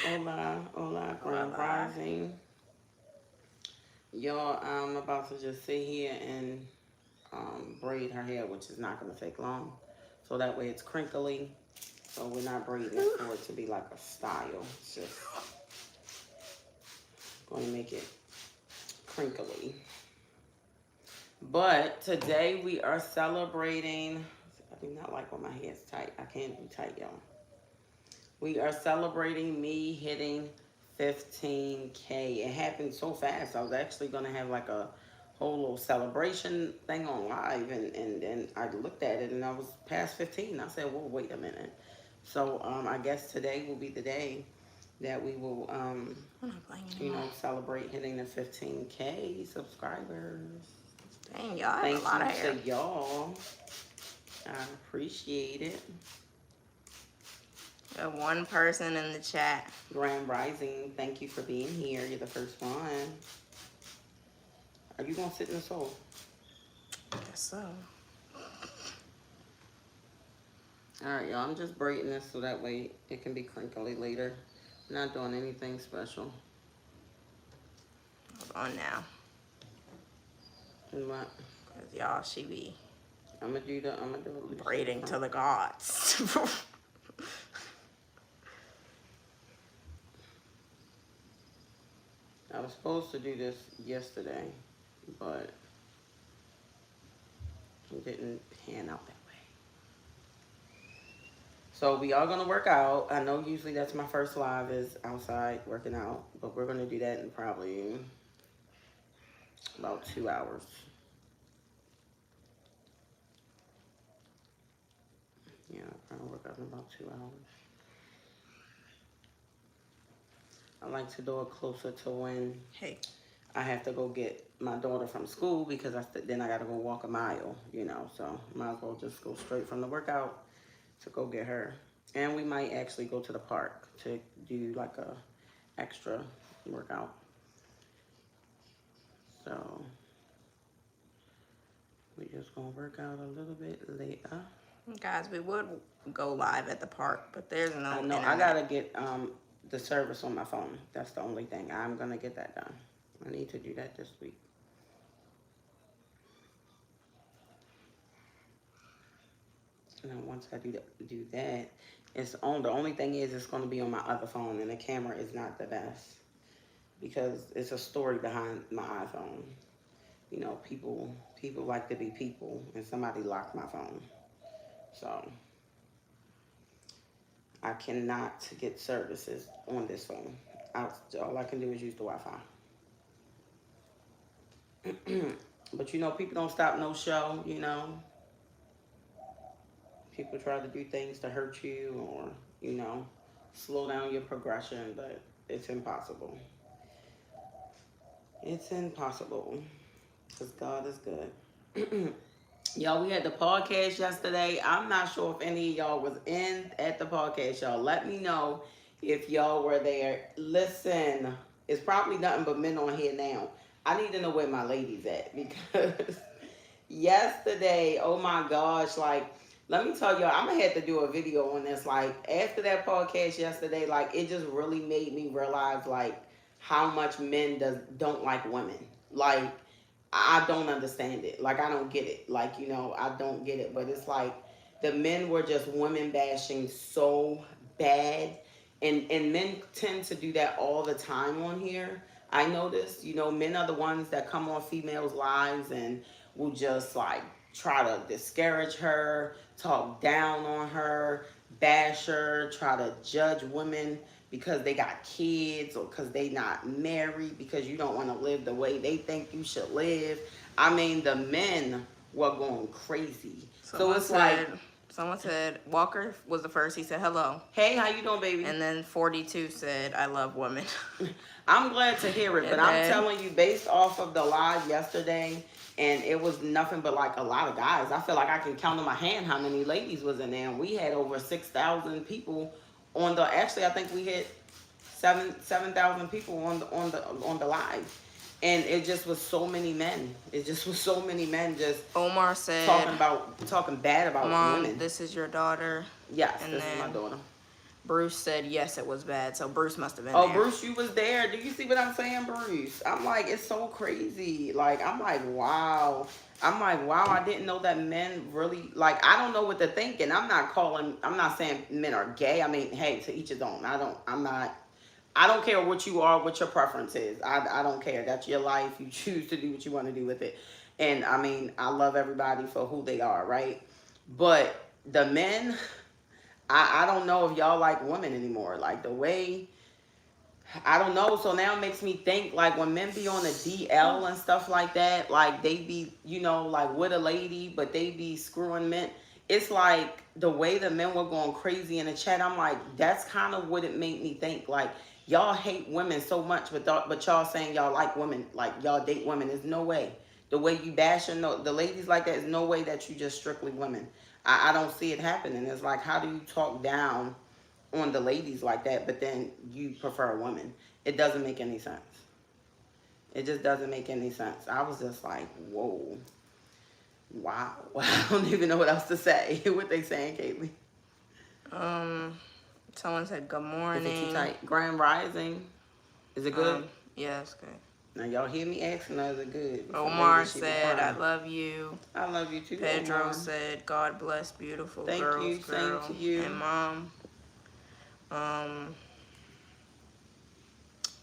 Hola, Grand Rising. Y'all, I'm about to just sit here and braid her hair, which is not going to take long. So that way it's crinkly. So we're not braiding it for it to be like a style. It's just going to make it crinkly. But today we are celebrating. I do not like when my hair is tight. I can't do tight, y'all. We are celebrating me hitting 15K. It happened so fast. I was actually going to have like a whole little celebration thing on live. And then I looked at it and I was past 15. I said, well, wait a minute. So I guess today will be the day that we will, celebrate hitting the 15K subscribers. Dang, y'all have Thank a lot of hair. you to y'all. I appreciate it. We have one person in the chat. Grand Rising, thank you for being here. You're the first one. Are you going to sit in the soul? I guess so. Alright, y'all. I'm just braiding this so that way it can be crinkly later. Not doing anything special. Hold on now. And what? Because y'all, she be I'm going to do braiding to the gods. I was supposed to do this yesterday, but it didn't pan out that way. So we are going to work out. I know usually that's my first live is outside working out, but we're going to do that in probably about 2 hours. Yeah, I'm going to work out in about 2 hours. I like to do it closer to when I have to go get my daughter from school because then I got to go walk a mile, so might as well just go straight from the workout to go get her. And we might actually go to the park to do like a extra workout. So we just gonna work out a little bit later. Guys, we would go live at the park, but there's no I know. I gotta get the service on my phone. That's the only thing. I'm gonna get that done. I need to do that this week. And then once I do that, it's on. The only thing is, it's gonna be on my other phone, and the camera is not the best because it's a story behind my iPhone. People like to be people, and somebody locked my phone, so I cannot get services on this phone. All I can do is use the Wi-Fi. But people don't stop no show. People try to do things to hurt you or slow down your progression, but it's impossible. It's impossible because God is good. Y'all, we had the podcast yesterday. I'm not sure if any of y'all was at the podcast, y'all. Let me know if y'all were there. Listen, it's probably nothing but men on here now. I need to know where my ladies at because yesterday, oh my gosh, let me tell y'all, I'm gonna have to do a video on this. After that podcast yesterday, it just really made me realize how much men don't like women. I don't understand it. I don't get it. I don't get it. But it's the men were just women bashing so bad. And men tend to do that all the time on here. I noticed, men are the ones that come on females' lives and will just try to discourage her, talk down on her, bash her, try to judge women because they got kids or because they not married, because you don't want to live the way they think you should live. I mean, the men were going crazy. Someone said, Walker was the first. He said, hello. Hey, how you doing, baby? And then 42 said, I love women. I'm glad to hear it, but I'm telling you, based off of the live yesterday, and it was nothing but a lot of guys. I feel like I can count on my hand how many ladies was in there. And we had over 6,000 people actually I think we hit 7,000 people on the live. And it just was so many men. It just was so many men just Omar said talking bad about Mom, women. This is your daughter. Yes, and this is my daughter. Bruce said yes, it was bad. So Bruce must have been Oh, there. Bruce, you was there. Do you see what I'm saying, Bruce? I'm like, it's so crazy. Like, I'm like, wow. I'm like, wow, I didn't know that men really, like, I don't know what to think. And I'm not saying men are gay. I mean, hey, to each his own. I don't care what you are, what your preference is. I don't care. That's your life. You choose to do what you want to do with it. And I mean, I love everybody for who they are, right? But the men, I don't know if y'all like women anymore. Like the way, I don't know. So now it makes me think like when men be on the DL and stuff like that, like they be, like with a lady, but they be screwing men. It's like the way the men were going crazy in the chat. I'm like, that's kind of what it made me think. Like y'all hate women so much, but y'all saying y'all like women, like y'all date women. There's no way. The way you bashing the ladies like that is no way that you just strictly women. I don't see it happening. It's like, how do you talk down on the ladies like that, but then you prefer a woman? It doesn't make any sense. It just doesn't make any sense. I was just like, whoa, wow. I don't even know what else to say. What they saying, Kayleigh? Someone said good Is morning. it too tight? Grand Rising. Is it good? Yeah, it's good. Now y'all hear me asking, is it good? Omar said, I love you. I love you too, Pedro Omar. said, God bless beautiful Thank girls, you. girl, Same to you. and mom.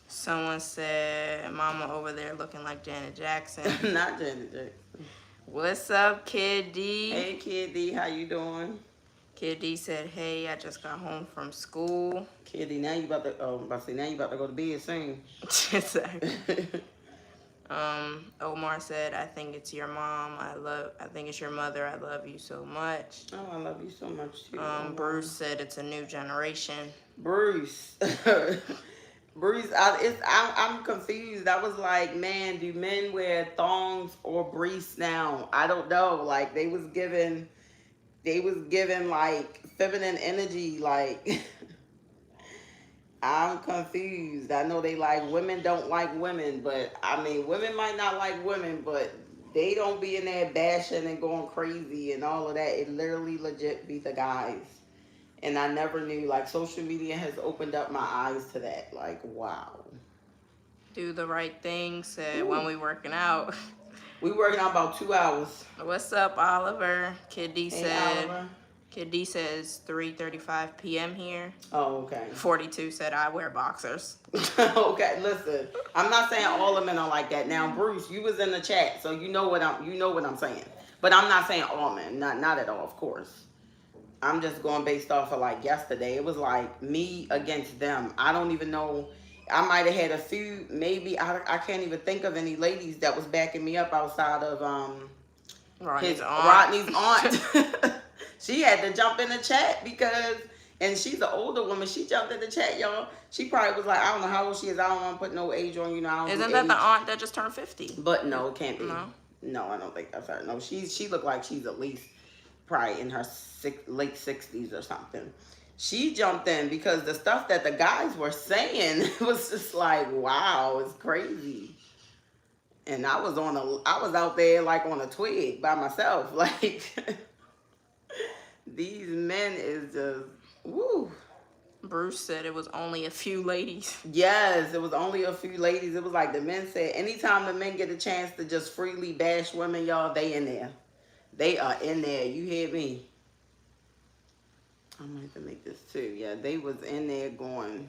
Someone said, Mama over there looking like Janet Jackson. Not Janet Jackson. What's up, Kid D? Hey, Kid D, how you doing? Kid D said, hey, I just got home from school. Kid D, now you about to, now you about to go to bed soon. Exactly. Omar said, I think it's your mom. I think it's your mother. I love you so much. Oh, I love you so much too. Bruce said it's a new generation. Bruce. Bruce, I'm confused. I was like, man, do men wear thongs or briefs now? I don't know. Like they was giving like feminine energy. Like I'm confused. I know they like women don't like women, but I mean, women might not like women, but they don't be in there bashing and going crazy and all of that. It literally legit be the guys. And I never knew, like, social media has opened up my eyes to that. Like, wow. Do the right thing said, when we working out. We working out about 2 hours. What's up, Oliver? Kid D Hey, said, Oliver. Kid D says 3:35 p.m. here. Oh, okay. 42 said, I wear boxers. Okay, listen. I'm not saying all the men are like that. Now, Bruce, you was in the chat, so you know what I'm saying. But I'm not saying all men. Not at all, of course. I'm just going based off of like yesterday. It was like me against them. I don't even know. I might have had a few, maybe I can't even think of any ladies that was backing me up outside of Rodney's aunt. Rodney's aunt. She had to jump in the chat because, and she's an older woman. She jumped in the chat, y'all. She probably was like, I don't know how old she is. I don't want to put no age on, I don't Isn't do that age. the aunt that just turned 50? But no, it can't be. No, I don't think that's her. No, she looked like she's at least probably in her late 60s or something. She jumped in because the stuff that the guys were saying was just like, wow, it's crazy. And I was out there like on a twig by myself. Like these men is just woo. Bruce said it was only a few ladies. Yes, it was only a few ladies. It was like the men said, anytime the men get a chance to just freely bash women, y'all, they in there. They are in there. You hear me? I'm going to have to make this too. Yeah, they was in there going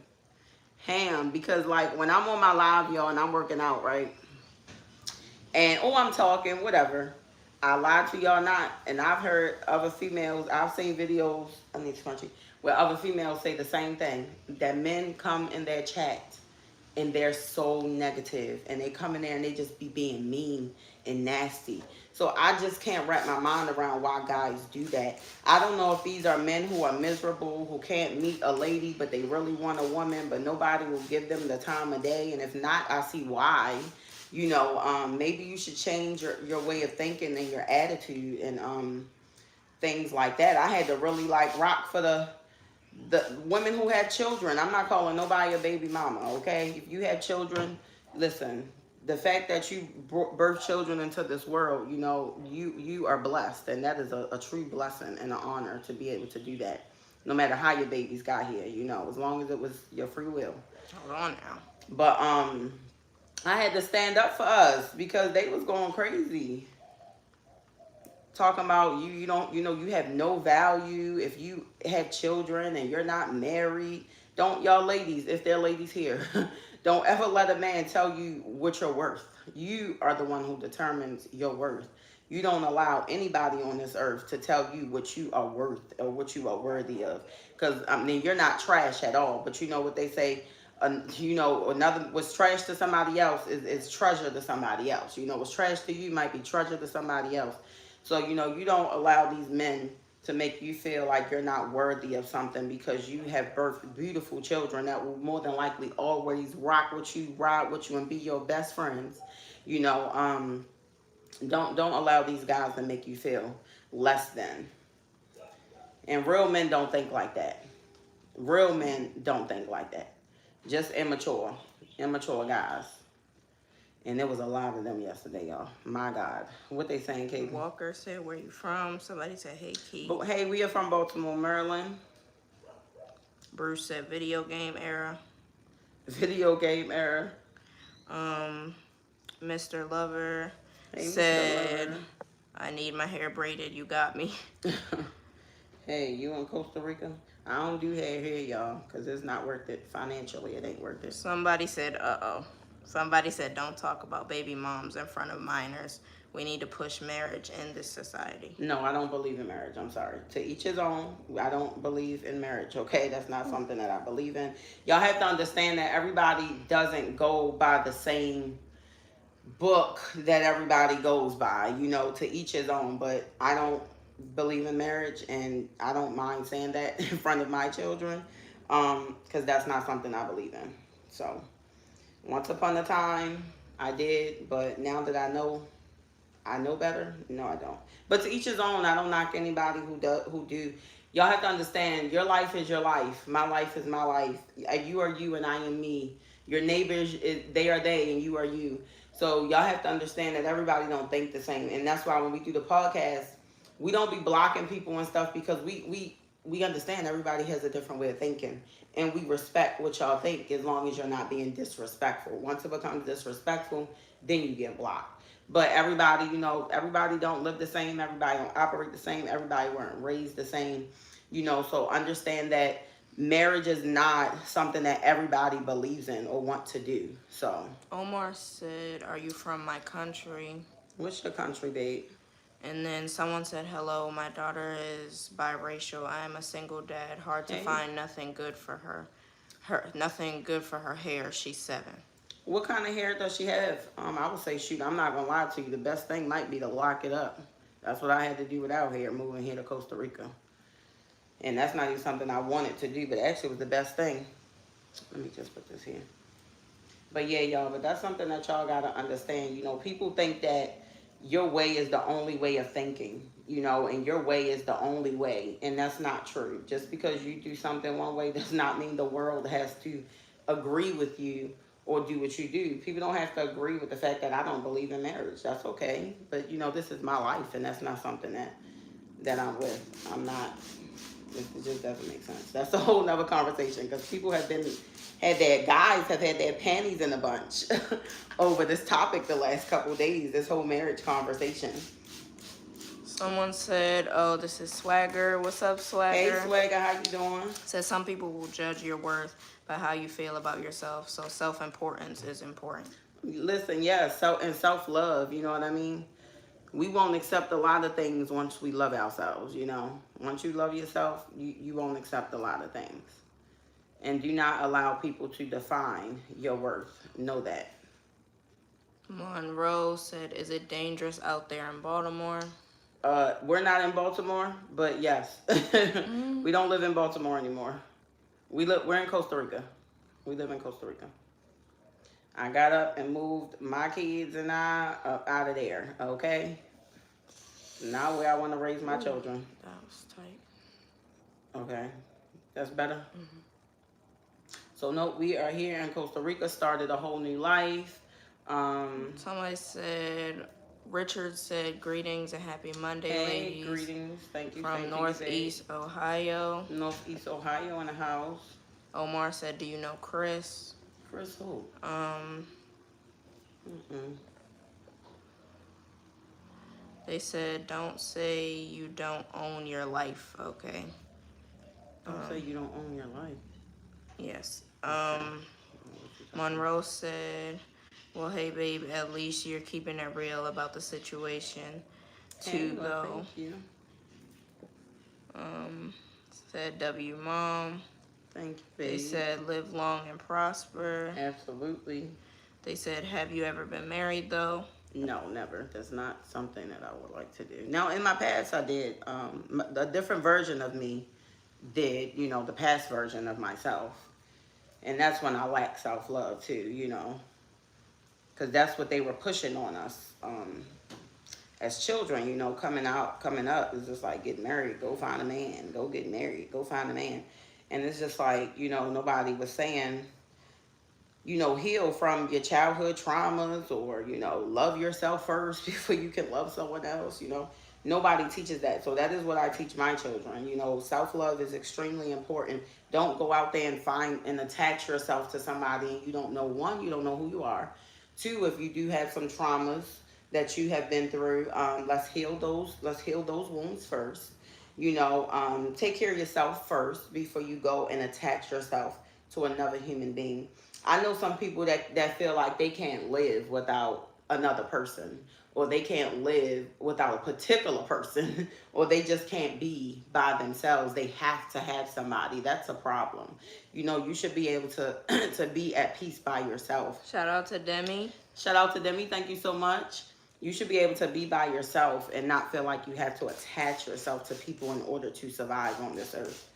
ham. Because, like, when I'm on my live, y'all, and I'm working out, right? And, I'm talking, whatever. I lied to y'all not. And I've heard other females, I've seen videos, I need scrunchie, where other females say the same thing. That men come in their chat and they're so negative. And they come in there and they just be being mean and nasty. So I just can't wrap my mind around why guys do that. I don't know if these are men who are miserable, who can't meet a lady, but they really want a woman, but nobody will give them the time of day. And if not, I see why. Maybe you should change your way of thinking and your attitude and things like that. I had to really like rock for the women who had children. I'm not calling nobody a baby mama, okay? If you have children, listen. The fact that you birth children into this world, you are blessed, and that is a true blessing and an honor to be able to do that. No matter how your babies got here, as long as it was your free will. Hold on now. But I had to stand up for us because they was going crazy. Talking about you don't, you have no value if you have children and you're not married. Don't, y'all ladies, if there are ladies here, don't ever let a man tell you what you're worth. You are the one who determines your worth. You don't allow anybody on this earth to tell you what you are worth or what you are worthy of. Because, I mean, you're not trash at all. But you know what they say, another, what's trash to somebody else is treasure to somebody else. What's trash to you might be treasure to somebody else. So, you don't allow these men to make you feel like you're not worthy of something because you have birthed beautiful children that will more than likely always rock with you, ride with you, and be your best friends. Don't allow these guys to make you feel less than. And real men don't think like that. Real men don't think like that. Just immature guys. And there was a lot of them yesterday, y'all. My God. What they saying, Kayleigh? Walker said, where you from? Somebody said, hey, Keith. But hey, we are from Baltimore, Maryland. Bruce said, video game era. Video game era. Mr. Lover Hey, said, Mr. Lover. I need my hair braided. You got me. Hey, you in Costa Rica? I don't do hair here, y'all, because it's not worth it. Financially, it ain't worth it. Somebody said, uh-oh. Somebody said, don't talk about baby moms in front of minors. We need to push marriage in this society. No, I don't believe in marriage. I'm sorry. To each his own. I don't believe in marriage, okay? That's not something that I believe in. Y'all have to understand that everybody doesn't go by the same book that everybody goes by. To each his own. But I don't believe in marriage, and I don't mind saying that in front of my children because that's not something I believe in. So once upon a time I did, but now that I know better. No, I don't. But to each his own. I don't knock anybody who do. Y'all have to understand, your life is your life. My life is my life. You are you and I am me. Your neighbors, they are they and you are you. So y'all have to understand that everybody don't think the same. And that's why when we do the podcast, we don't be blocking people and stuff because we understand everybody has a different way of thinking. And we respect what y'all think as long as you're not being disrespectful. Once it becomes disrespectful, then you get blocked. But everybody, everybody don't live the same. Everybody don't operate the same. Everybody weren't raised the same. So understand that marriage is not something that everybody believes in or want to do. So Omar said, are you from my country? what's your country, babe? And then someone said, hello, my daughter is biracial. I am a single dad. Hard to find nothing good for her. Nothing good for her hair. She's 7. What kind of hair does she have? I would say, shoot, I'm not going to lie to you. The best thing might be to lock it up. That's what I had to do without hair, moving here to Costa Rica. And that's not even something I wanted to do, but actually it was the best thing. Let me just put this here. But yeah, y'all, but that's something that y'all got to understand. People think that your way is the only way of thinking, and your way is the only way. And that's not true. Just because you do something one way does not mean the world has to agree with you or do what you do. People don't have to agree with the fact that I don't believe in marriage. That's okay. But, this is my life, and that's not something that I'm with. I'm not. It just doesn't make sense. That's a whole nother conversation because people guys have had their panties in a bunch over this topic the last couple of days, this whole marriage conversation. Someone said, oh, this is Swagger. What's up, Swagger? Hey, Swagger, how you doing? Said some people will judge your worth by how you feel about yourself. So self-importance is important. Listen, yes, and self-love, you know what I mean? We won't accept a lot of things once we love ourselves, Once you love yourself, you won't accept a lot of things. And do not allow people to define your worth. Know that. Monroe said, is it dangerous out there in Baltimore? We're not in Baltimore, but yes. We don't live in Baltimore anymore. We're in Costa Rica. We live in Costa Rica. I got up and moved my kids and I up out of there, okay? Now where I want to raise my children. That was tight. Okay. That's better? Mm-hmm. So, no, we are here in Costa Rica, started a whole new life. Somebody said, Richard said, greetings and happy Monday, Hey, ladies. greetings. From Thank you, babe. Northeast Ohio. Northeast Ohio in the house. Omar said, do you know Chris? Chris who? Um, Mm-mm. they said, don't say you don't own your life, okay? Don't say you don't own your life. Yes. Okay. I don't know what you're talking Monroe said, well, hey, babe, at least you're keeping it real about the situation. Hey, To well, go. thank you. Um, said W Mom. Thank you, They babe. said, live long and prosper. Absolutely. They said, have you ever been married, though? No, never. That's not something that I would like to do. Now, in my past, I did. A different version of me did, the past version of myself. And that's when I lacked self-love, too, because that's what they were pushing on us as children, coming up is just like, get married, go find a man, go get married, go find a man. And it's just like, nobody was saying, heal from your childhood traumas, or, love yourself first before you can love someone else. Nobody teaches that. So that is what I teach my children. Self-love is extremely important. Don't go out there and find and attach yourself to somebody and you don't know. One, you don't know who you are. Two, if you do have some traumas that you have been through, let's heal those wounds first. Take care of yourself first before you go and attach yourself to another human being. I know some people that feel like they can't live without another person, or they can't live without a particular person, or they just can't be by themselves. They have to have somebody. That's a problem. You should be able to to be at peace by yourself. Shout out to Demi. Shout out to Demi. Thank you so much. You should be able to be by yourself and not feel like you have to attach yourself to people in order to survive on this earth.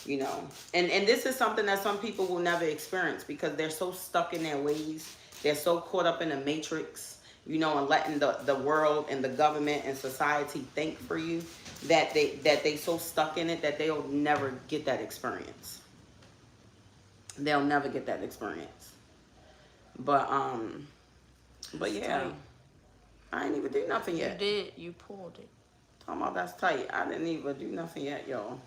And this is something that some people will never experience because they're so stuck in their ways. They're so caught up in the matrix, and letting the world and the government and society think for you that they so stuck in it that they'll never get that experience. They'll never get that experience. But yeah, I ain't even do nothing yet. You did. You pulled it. Talking about that's tight. I didn't even do nothing yet, y'all.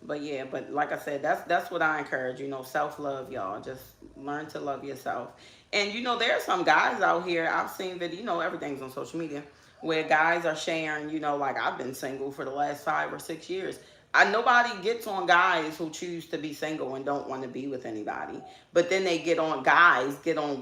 But yeah, but like I said, that's what I encourage. Self-love, y'all. Just learn to love yourself. And there are some guys out here. I've seen video. Everything's on social media where guys are sharing. Like I've been single for the last 5 or 6 years. Nobody gets on guys who choose to be single and don't want to be with anybody. But then they get on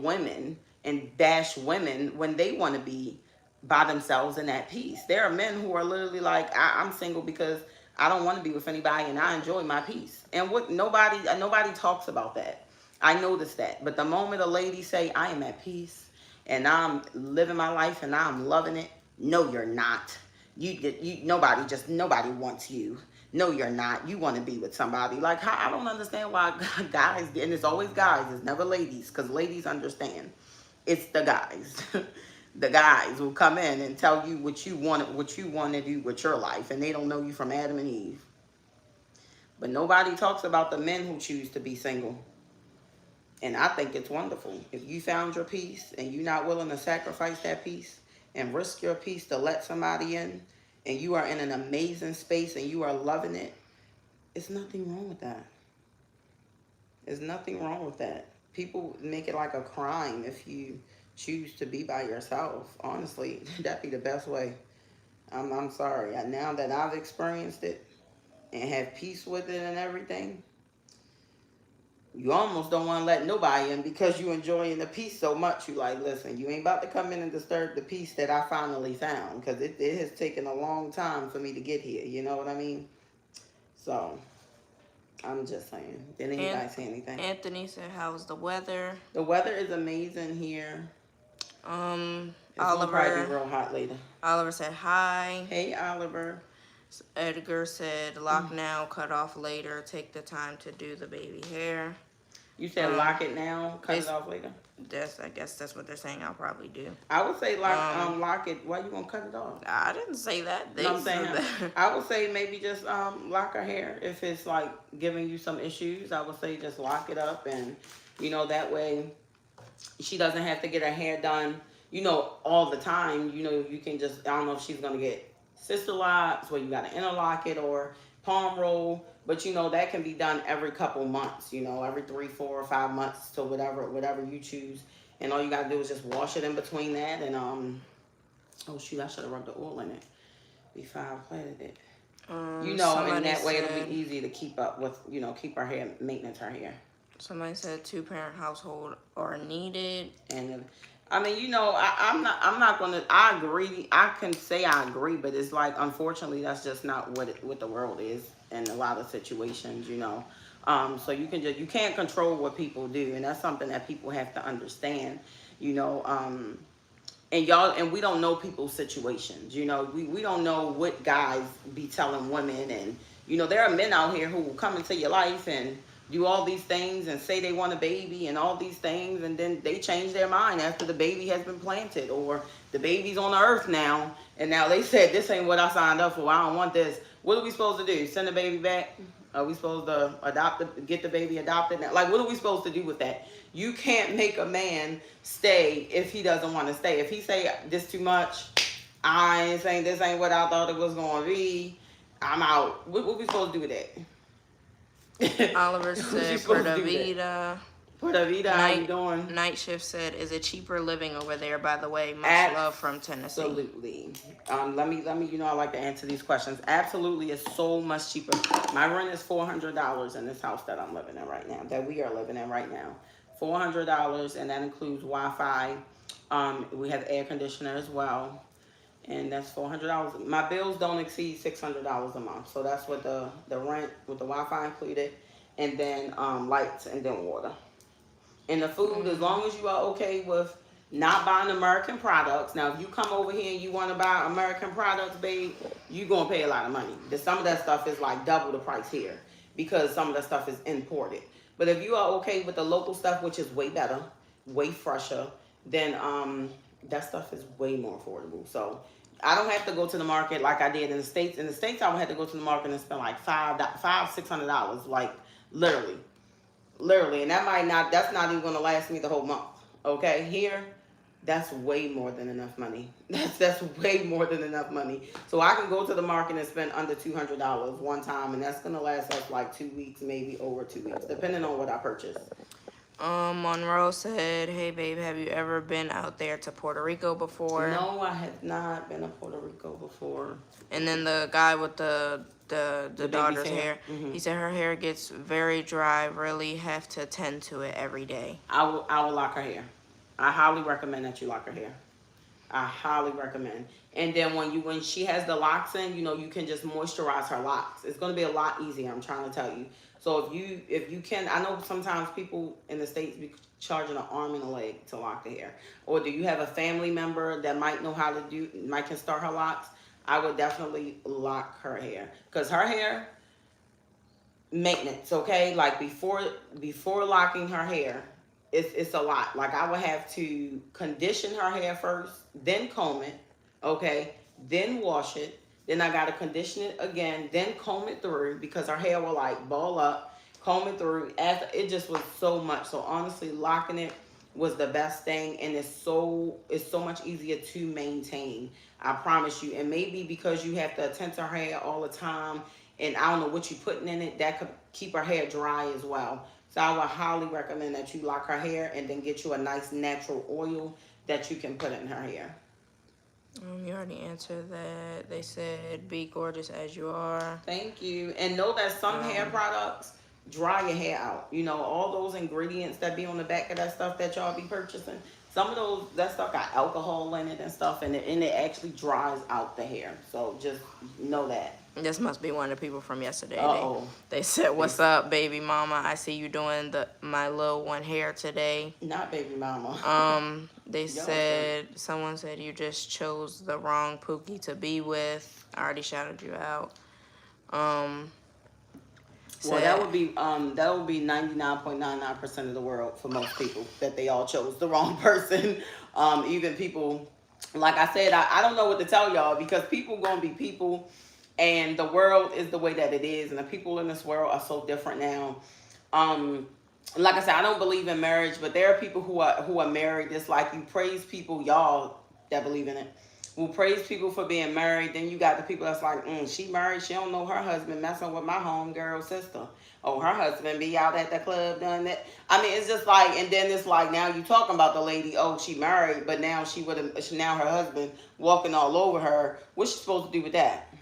women and bash women when they want to be by themselves and at peace. There are men who are literally like, I'm single because I don't want to be with anybody and I enjoy my peace. And what nobody talks about that. I noticed that. But the moment a lady say, I am at peace and I'm living my life and I'm loving it, no, you're not. Nobody wants you. No, you're not. You want to be with somebody. Like, I don't understand why guys, and it's always guys, it's never ladies, because ladies understand. It's the guys. The guys will come in and tell you what you want to do with your life, and they don't know you from Adam and Eve. But nobody talks about the men who choose to be single. And I think it's wonderful. If you found your peace and you're not willing to sacrifice that peace and risk your peace to let somebody in, and you are in an amazing space and you are loving it, it's nothing wrong with that. There's nothing wrong with that. People make it like a crime if you choose to be by yourself. Honestly, that'd be the best way. I'm sorry. Now that I've experienced it and have peace with it and everything, you almost don't want to let nobody in because you're enjoying the peace so much. You like, listen, you ain't about to come in and disturb the peace that I finally found, because it has taken a long time for me to get here. You know what I mean? So, I'm just saying. Did anybody say anything? Anthony said, how's the weather? The weather is amazing here. It's Oliver, probably be real hot later. Oliver said, hi. Hey, Oliver. Edgar said, lock now, cut off later. Take the time to do the baby hair. You said lock it now, cut it off later? I guess that's what they're saying. I'll probably do. I would say lock it. Why you gonna cut it off? I didn't say that. No, I'm saying I would say maybe just lock her hair. If it's like giving you some issues, I would say just lock it up, and that way she doesn't have to get her hair done all the time. You can just, I don't know if she's gonna get sister locks where you gotta interlock it or palm roll, but that can be done every couple months. Every 3, 4, or 5 months to whatever you choose, and all you gotta do is just wash it in between that. And oh shoot, I should have rubbed the oil in it before I plaited it. And that way it'll be easy to keep up with, keep her hair, maintenance her hair. Somebody said 2-parent household are needed. And I mean, I'm not gonna. I agree. I can say I agree, but it's like, unfortunately, that's just not what the world is in a lot of situations. So you can't control what people do, and that's something that people have to understand. And we don't know people's situations. We don't know what guys be telling women, and there are men out here who will come into your life and do all these things and say they want a baby and all these things, and then they change their mind after the baby has been planted, or the baby's on the earth now, and now they said, this ain't what I signed up for, I don't want this. What are we supposed to do? Send the baby back? Are we supposed to get the baby adopted now? Like, what are we supposed to do with that? You can't make a man stay if he doesn't want to stay. If he say, this too much, I ain't saying this ain't what I thought it was going to be, I'm out. What we supposed to do with that? Oliver said, Puerto Vida. Puerto Vida, how you doing? Night Shift said, is it cheaper living over there, by the way? Much love from Tennessee. Absolutely. Let me, I like to answer these questions. Absolutely, it's so much cheaper. My rent is $400 in this house that I'm living in right now, that we are living in right now. $400, and that includes Wi-Fi. We have air conditioner as well. And that's $400. My bills don't exceed $600 a month. So that's with the rent, with the Wi-Fi included, and then lights, and then water. And the food, as long as you are okay with not buying American products. Now, if you come over here and you want to buy American products, babe, you're going to pay a lot of money. Some of that stuff is like double the price here because some of that stuff is imported. But if you are okay with the local stuff, which is way better, way fresher, then that stuff is way more affordable. So I don't have to go to the market like I did in the States. In the States, I would have to go to the market and spend like $600, like literally. And that's not even going to last me the whole month. Okay, here, that's way more than enough money. That's way more than enough money. So I can go to the market and spend under $200 one time, and that's going to last us like 2 weeks, maybe over 2 weeks, depending on what I purchase. Monroe said, hey babe, have you ever been out there to Puerto Rico before? No, I have not been to Puerto Rico before. And then the guy with the daughter's hair, mm-hmm. He said her hair gets very dry, really have to tend to it every day. I will lock her hair. I highly recommend that you lock her hair. I highly recommend. And then when she has the locks in, you can just moisturize her locks. It's going to be a lot easier, I'm trying to tell you. So if you can, I know sometimes people in the States be charging an arm and a leg to lock the hair. Or do you have a family member that might know how to can start her locks? I would definitely lock her hair. Because her hair, maintenance, okay? Like before locking her hair, it's a lot. Like I would have to condition her hair first, then comb it, okay? Then wash it. Then I got to condition it again, then comb it through because her hair will like ball up, comb it through. After, it just was so much. So honestly, locking it was the best thing, and it's so much easier to maintain. I promise you. And maybe because you have to attend to her hair all the time, and I don't know what you're putting in it, that could keep her hair dry as well. So I would highly recommend that you lock her hair and then get you a nice natural oil that you can put in her hair. You already answered that. They said, be gorgeous as you are. Thank you. And know that some hair products dry your hair out. All those ingredients that be on the back of that stuff that y'all be purchasing, some of that stuff got alcohol in it and stuff, and it actually dries out the hair. So just know that. This must be one of the people from yesterday. Uh-oh. They said, what's up, baby mama? I see you doing my little one hair today. Not baby mama. They said, someone said you just chose the wrong Pookie to be with. I already shouted you out. Well, that would be 99.99% of the world for most people, that they all chose the wrong person. Even people, like I said, I don't know what to tell y'all, because people gonna be people, and the world is the way that it is, and the people in this world are so different now. like I said, I don't believe in marriage, but there are people who are married. It's like you praise people, y'all that believe in it. Will praise people for being married. Then you got the people that's like, she married. She don't know her husband messing with my homegirl sister. Oh, her husband be out at the club doing that. I mean, it's just like, and then it's like now you talking about the lady. Oh, she married, but now she would have. Now her husband walking all over her. What's she supposed to do with that?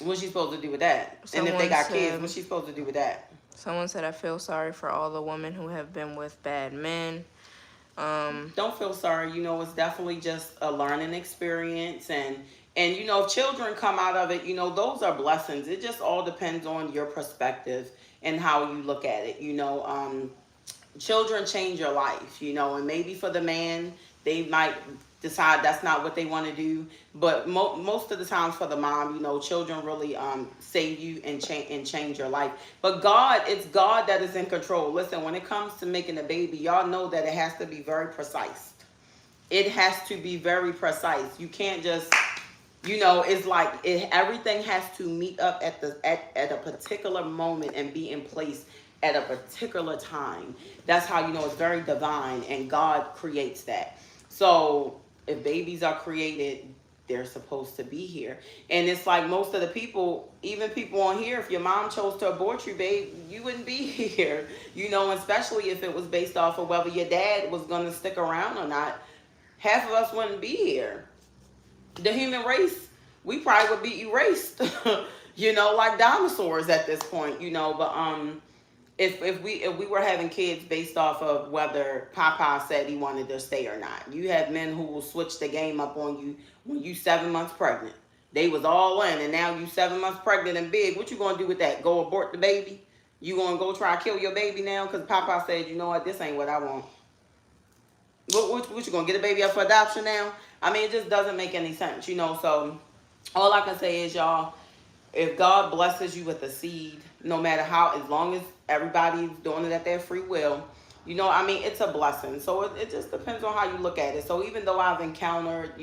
What's she supposed to do with that? And if they Someone got kids, said, what's she supposed to do with that? someone said, I feel sorry for all the women who have been with bad men. Don't feel sorry. It's definitely just a learning experience, and if children come out of it, those are blessings. It just all depends on your perspective and how you look at it. Children change your life, and maybe for the man, they might decide that's not what they want to do. But most of the times for the mom, children really save you and change your life. But it's God that is in control. Listen, when it comes to making a baby, y'all know that it has to be very precise. It has to be very precise. You can't just it's like everything has to meet up at a particular moment and be in place at a particular time. That's how it's very divine, and God creates that. So if babies are created, they're supposed to be here. And it's like most of the people, even people on here, if your mom chose to abort you, babe, you wouldn't be here. Especially if it was based off of whether your dad was going to stick around or not. Half of us wouldn't be here. The human race, we probably would be erased, like dinosaurs at this point, but if we were having kids based off of whether Papa said he wanted to stay or not. You have men who will switch the game up on you when you 7 months pregnant. They was all in, and now you 7 months pregnant and big. What you gonna do with that? Go abort the baby? You gonna go try to kill your baby now because Papa said, you know what, this ain't what I want. What you gonna get a baby up for adoption now? I mean, it just doesn't make any sense, So all I can say is, y'all, if God blesses you with a seed, no matter how, as long as everybody's doing it at their free will, it's a blessing. So it just depends on how you look at it. So even though I've encountered,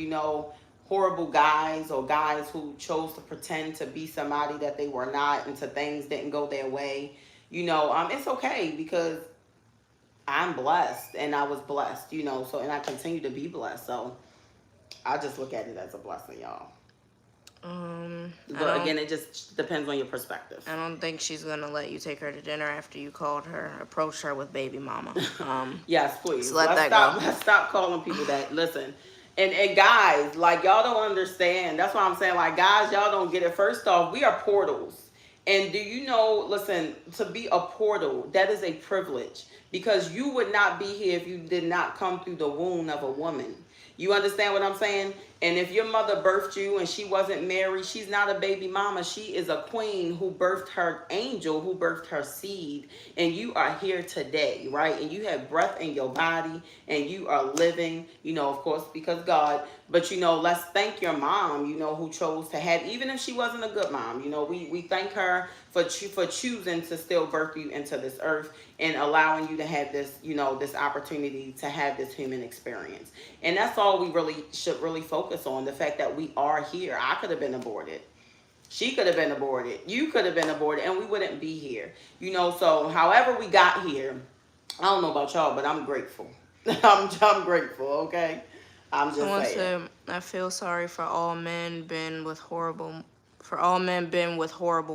horrible guys or guys who chose to pretend to be somebody that they were not, and to things didn't go their way, it's okay because I'm blessed and I was blessed, and I continue to be blessed. So I just look at it as a blessing, y'all. But again, it just depends on your perspective. I don't think she's gonna let you take her to dinner after you approached her with baby mama. Yes, please. So let's stop calling people that. Listen, and guys, like, y'all don't understand. That's why I'm saying, like, guys, y'all don't get it. First off, we are portals. And do you know, listen, to be a portal, that is a privilege, because you would not be here if you did not come through the womb of a woman. You understand what I'm saying? And if your mother birthed you and she wasn't married, she's not a baby mama. She is a queen who birthed her angel, who birthed her seed. And you are here today, right? And you have breath in your body and you are living, of course, because God. But, let's thank your mom, who chose to have, even if she wasn't a good mom, we thank her for choosing to still birth you into this earth and allowing you to have this, this opportunity to have this human experience. And that's all we should focus on, the fact that we are here. I could have been aborted. She could have been aborted. You could have been aborted, and we wouldn't be here. So however we got here, I don't know about y'all, but I'm grateful. I'm grateful, okay? I'm just Someone saying. said, I feel sorry for all men been with horrible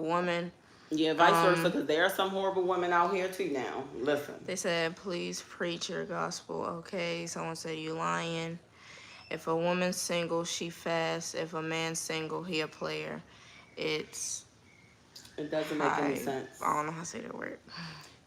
women. Yeah, vice versa, because there are some horrible women out here too now. Listen. They said, please preach your gospel, okay? Someone said, you lying. If a woman's single, she fasts. If a man's single, he a player. It doesn't make any sense. I don't know how to say that word.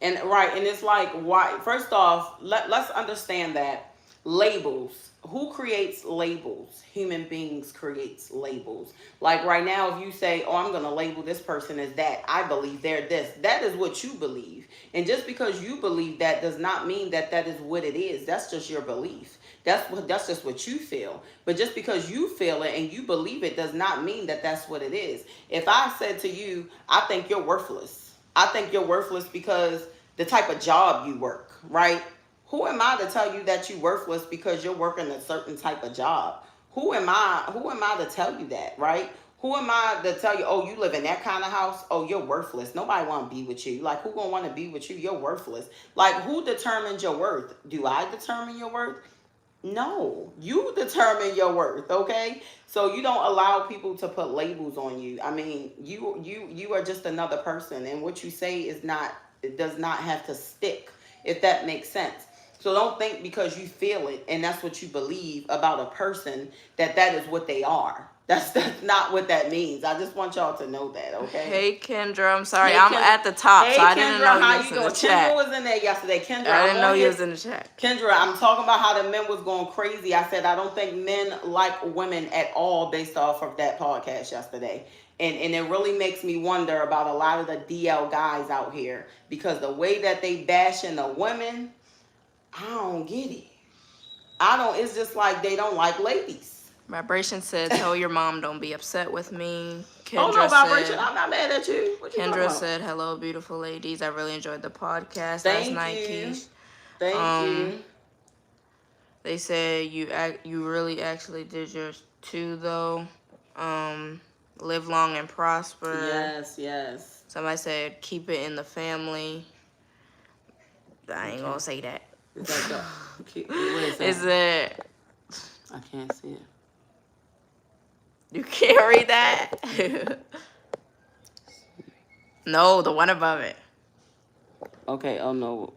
And it's like, why? First off, let's understand that labels. Who creates labels? Human beings creates labels. Like right now, if you say, oh, I'm going to label this person as that, I believe they're this. That is what you believe. And just because you believe that does not mean that is what it is. That's just your belief. That's just what you feel. But just because you feel it and you believe it does not mean that that's what it is. If I said to you, I think you're worthless. I think you're worthless because the type of job you work, right? Who am I to tell you that you're worthless because you're working a certain type of job? Who am I to tell you that, right? Who am I to tell you, oh, you live in that kind of house? Oh, you're worthless. Nobody want to be with you. Like, who gonna want to be with you? You're worthless. Like, who determines your worth? Do I determine your worth? No, you determine your worth, okay? So you don't allow people to put labels on you. I mean, you are just another person, and what you say is not, it does not have to stick, if that makes sense. So don't think because you feel it and that's what you believe about a person that that is what they are. That's not what that means. I just want y'all to know that, okay? Hey Kendra, I'm sorry, Hey, I'm Kendra. at the top, Hey, so I didn't Kendra, know how you was you in doing? the chat. Kendra was in there yesterday. Kendra, I didn't know on you here. was in the chat. Kendra, I'm talking about how the men was going crazy. I said I don't think men like women at all based off of that podcast yesterday. And it really makes me wonder about a lot of the DL guys out here because the way that they bashing the women, I don't get it. I don't, it's just like they don't like ladies. Vibration said, tell your mom don't be upset with me. Oh no, Kendra Vibration, said, I'm not mad at you. What you talking Kendra about? said, hello, beautiful ladies. I really enjoyed the podcast last Thank night, you. Keish. Thank you. They said you really actually did yours too, though. Live long and prosper. Yes, yes. Somebody said keep it in the family. I ain't gonna say that. Is that the, what is that? Is it? I can't see it. You can't read that? No, the one above it. Okay, oh no.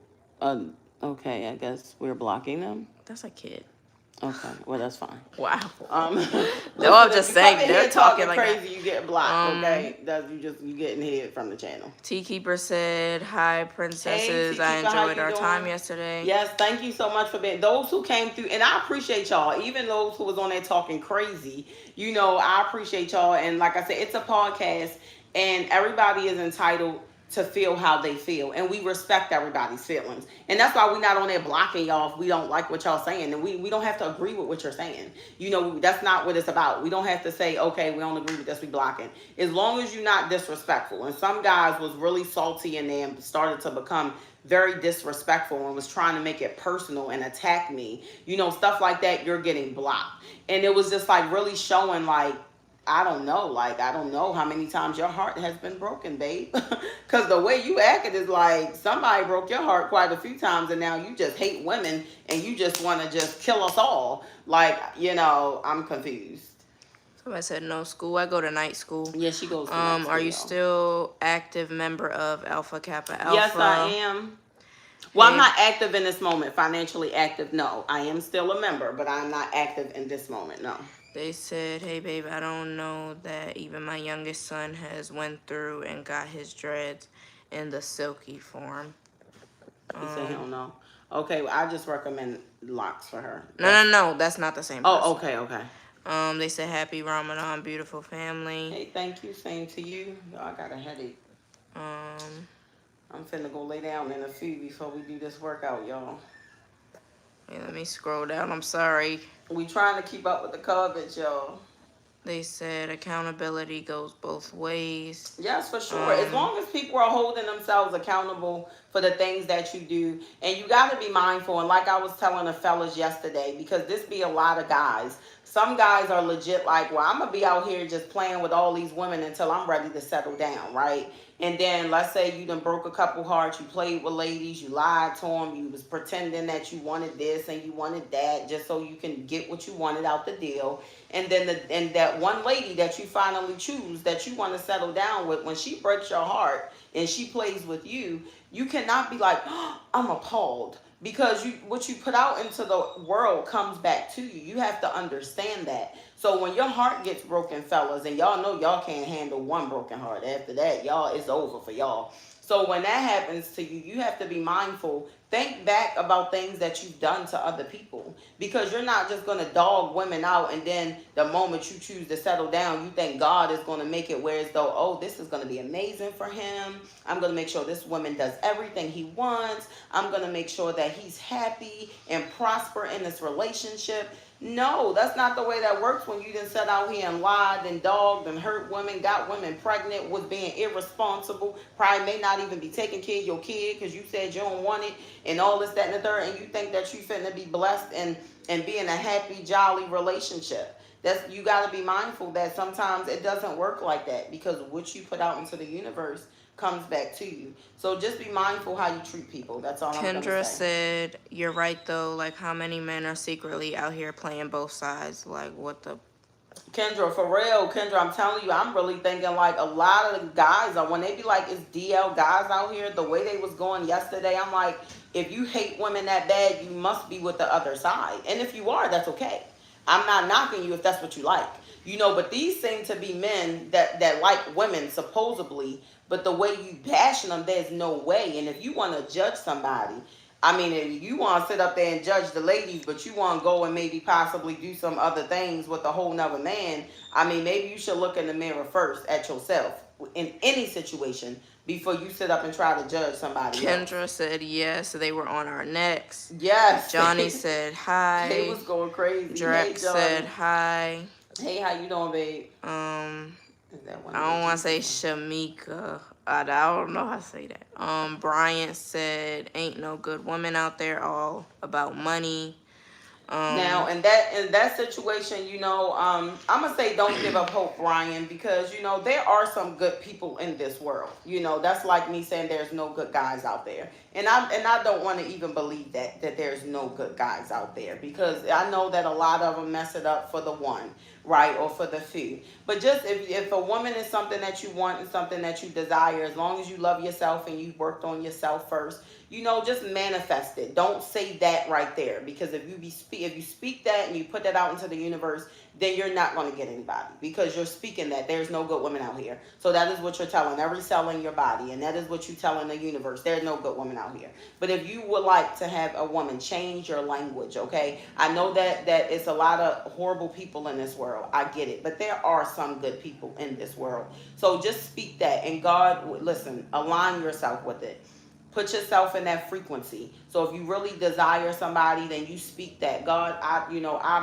Okay, I guess we're blocking them. That's a kid. Okay, well that's fine. Wow. No, I'm just saying they're talking like crazy. that. You get blocked. Okay, that's you getting hit from the channel. Tea Keeper said, "Hi, princesses. Hey, I Tea Keeper, how enjoyed you our doing? time yesterday." Yes, thank you so much for being those who came through, and I appreciate y'all. Even those who was on there talking crazy, you know, I appreciate y'all. And like I said, it's a podcast, and everybody is entitled to feel how they feel, and we respect everybody's feelings, and that's why we're not on there blocking y'all if we don't like what y'all saying, and we don't have to agree with what you're saying. You know, that's not what it's about. We don't have to say, okay, we don't agree with this, we blocking. As long as you're not disrespectful. And some guys was really salty in there and started to become very disrespectful and was trying to make it personal and attack me, you know, stuff like that. You're getting blocked, and it was just like really showing like, I don't know how many times your heart has been broken, babe. Because the way you acted is like somebody broke your heart quite a few times, and now you just hate women and you just want to just kill us all. Like, you know, I'm confused. Somebody said no school. I go to night school. Yeah, she goes to night school, are you y'all. still active member of Alpha Kappa Alpha? Yes, I am. Well, I'm not active in this moment. Financially active, no. I am still a member, but I'm not active in this moment, no. They said, hey, babe, I don't know that even my youngest son has went through and got his dreads in the silky form. He said he don't know. Okay, well, I just recommend locks for her. No, that's not the same person. Oh, okay. They said, happy Ramadan, beautiful family. Hey, thank you. Same to you. Yo, I got a headache. I'm finna go lay down in a few before we do this workout, y'all. Wait, let me scroll down. I'm sorry. We trying to keep up with the coverage, y'all. They said accountability goes both ways. Yes, for sure. As long as people are holding themselves accountable for the things that you do. And you got to be mindful. And like I was telling the fellas yesterday, because this be a lot of guys. Some guys are legit like, well, I'm going to be out here just playing with all these women until I'm ready to settle down, right? And then let's say you done broke a couple hearts, you played with ladies, you lied to them, you was pretending that you wanted this and you wanted that just so you can get what you wanted out the deal. And then that one lady that you finally choose that you want to settle down with, when she breaks your heart and she plays with you, you cannot be like, oh, I'm appalled. Because what you put out into the world comes back to you. You have to understand that. So when your heart gets broken, fellas, and y'all know y'all can't handle one broken heart. After that, y'all, it's over for y'all. So when that happens to you, you have to be mindful. Think back about things that you've done to other people. Because you're not just going to dog women out and then the moment you choose to settle down, you think God is going to make it where as though, oh, this is going to be amazing for him. I'm going to make sure this woman does everything he wants. I'm going to make sure that he's happy and prosper in this relationship. No, that's not the way that works when you done set out here and lied and dogged and hurt women, got women pregnant, was being irresponsible, probably may not even be taking care of your kid because you said you don't want it and all this, that, and the third, and you think that you finna be blessed and be in a happy, jolly relationship. That's, you got to be mindful that sometimes it doesn't work like that, because what you put out into the universe comes back to you. So just be mindful how you treat people. That's all I'm gonna Kendra say. said, "You're right though. Like, how many men are secretly out here playing both sides? Like, what the?" Kendra, for real, Kendra, I'm telling you, I'm really thinking like a lot of the guys are, when they be like, it's DL guys out here, the way they was going yesterday, I'm like, if you hate women that bad, you must be with the other side. And if you are, that's okay. I'm not knocking you if that's what you like. But these seem to be men that like women, supposedly, but the way you bashing them, there's no way. And if you want to judge somebody, I mean, if you want to sit up there and judge the ladies, but you want to go and maybe possibly do some other things with a whole nother man, I mean, maybe you should look in the mirror first at yourself in any situation before you sit up and try to judge somebody else. Kendra said yes. They were on our necks. Yes. Johnny said Kay hi. was going crazy. Hey, Drex Johnny. said hi. Hey, how you doing, babe? Is that one I of the don't want to say Jesus? Shamika. I don't know how to say that. Bryant said, "Ain't no good women out there, all about money." Now, in that situation, I'm gonna say don't give up hope, Ryan, because there are some good people in this world. That's like me saying there's no good guys out there, and I don't want to even believe that there's no good guys out there, because I know that a lot of them mess it up for the one, right, or for the few. But just if a woman is something that you want and something that you desire, as long as you love yourself and you worked on yourself first, just manifest it. Don't say that right there, because if you speak that and you put that out into the universe, then you're not going to get anybody, because you're speaking that there's no good women out here. So that is what you're telling every cell in your body, and that is what you're telling the universe. There's no good women out here. But if you would like to have a woman, change your language, okay? I know that it's a lot of horrible people in this world. I get it, but there are some good people in this world. So just speak that, and God, listen, align yourself with it. Put yourself in that frequency. So if you really desire somebody, then you speak that. God, I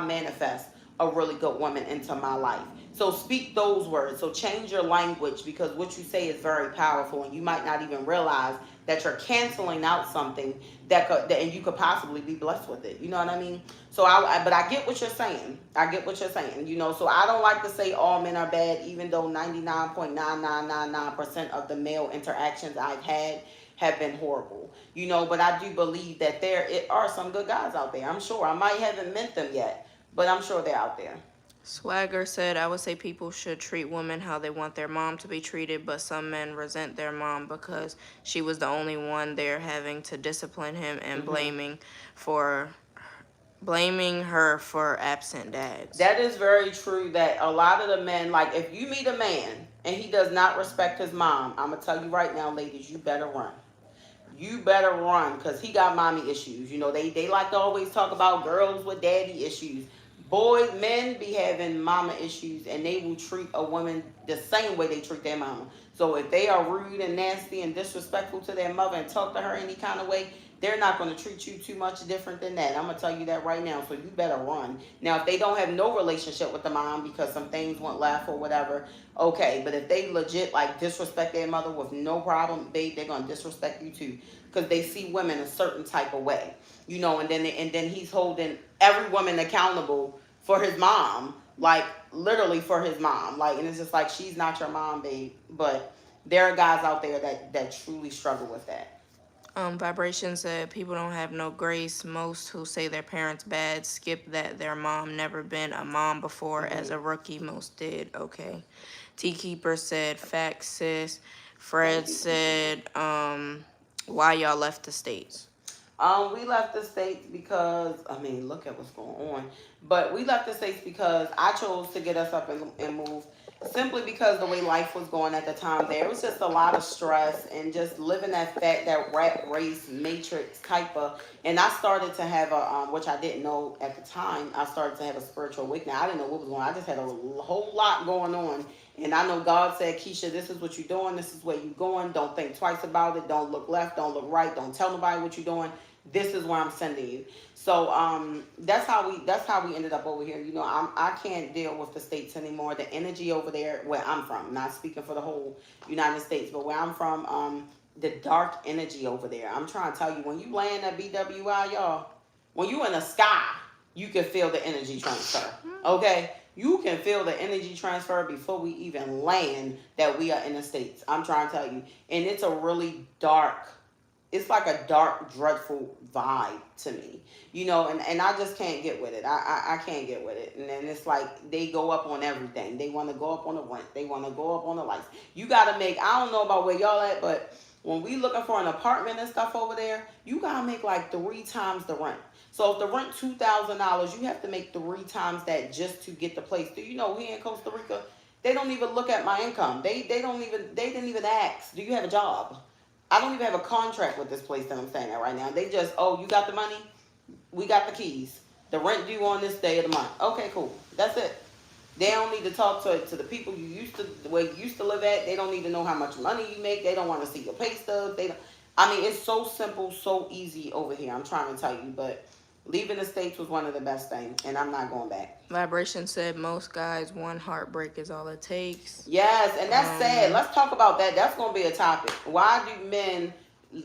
manifest a really good woman into my life. So speak those words. So change your language, because what you say is very powerful, and you might not even realize that you're canceling out something and you could possibly be blessed with it. You know what I mean? So but I get what you're saying. I get what you're saying. So I don't like to say all men are bad, even though 99.9999% of the male interactions I've had have been horrible, but I do believe that there are some good guys out there. I'm sure. I might haven't met them yet, but I'm sure they're out there. Swagger said, "I would say people should treat women how they want their mom to be treated, but some men resent their mom because she was the only one there, having to discipline him and blaming her for absent dads." That is very true, that a lot of the men, like if you meet a man and he does not respect his mom, I'm going to tell you right now, ladies, you better run. You better run, because he got mommy issues. They like to always talk about girls with daddy issues. Boys, men be having mama issues, and they will treat a woman the same way they treat their mama. So if they are rude and nasty and disrespectful to their mother and talk to her any kind of way, they're not going to treat you too much different than that. I'm going to tell you that right now. So you better run. Now, if they don't have no relationship with the mom because some things went left or whatever, okay. But if they legit like disrespect their mother with no problem, babe, they're going to disrespect you too, because they see women a certain type of way, and then he's holding every woman accountable for his mom, like literally for his mom, like, and it's just like, she's not your mom, babe. But there are guys out there that truly struggle with that. Vibration said, "People don't have no grace. Most who say their parents bad skip that their mom never been a mom before. As a rookie, most did." Okay. Tea Keeper said, "Facts, sis." Fred said, "Why y'all left the States?" We left the States because, I mean, look at what's going on. But we left the States because I chose to get us up and move, simply because the way life was going at the time. There was just a lot of stress and just living that rat race matrix type of. And I started to have which I didn't know at the time, I started to have a spiritual awakening. I didn't know what was going on. I just had a whole lot going on. And I know God said, Keisha, this is what you're doing. This is where you're going. Don't think twice about it. Don't look left. Don't look right. Don't tell nobody what you're doing. This is where I'm sending you. So that's how we ended up over here. I can't deal with the States anymore. The energy over there, where I'm from, not speaking for the whole United States, but where I'm from, the dark energy over there. I'm trying to tell you, when you land at BWI, y'all, when you in the sky, you can feel the energy transfer. Okay? You can feel the energy transfer before we even land that we are in the States. I'm trying to tell you. And it's a really dark, it's like a dark, dreadful vibe to me. And I just can't get with it. I can't get with it. And then it's like they go up on everything. They want to go up on the rent. They want to go up on the lights. You got to make, I don't know about where y'all at, but when we looking for an apartment and stuff over there, you got to make like 3 times the rent. So if the rent $2,000, you have to make 3 times that just to get the place. Do you know here in Costa Rica, they don't even look at my income. They didn't even ask, do you have a job? I don't even have a contract with this place that I'm staying at right now. They just, oh, you got the money? We got the keys. The rent due on this day of the month. Okay, cool. That's it. They don't need to talk to the people where you used to live at. They don't need to know how much money you make. They don't want to see your pay stub. I mean, it's so simple, so easy over here. I'm trying to tell you, but leaving the States was one of the best things, and I'm not going back. Vibration said most guys, one heartbreak is all it takes. Yes, and that's sad. Let's talk about that. That's going to be a topic. Why do men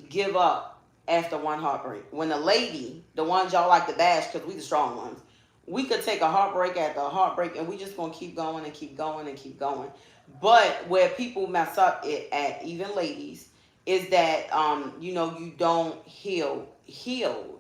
give up after one heartbreak? When the lady, the ones y'all like to bash because we the strong ones, we could take a heartbreak after a heartbreak, and we just going to keep going and keep going and keep going. But where people mess up it at, even ladies, is that you don't heal.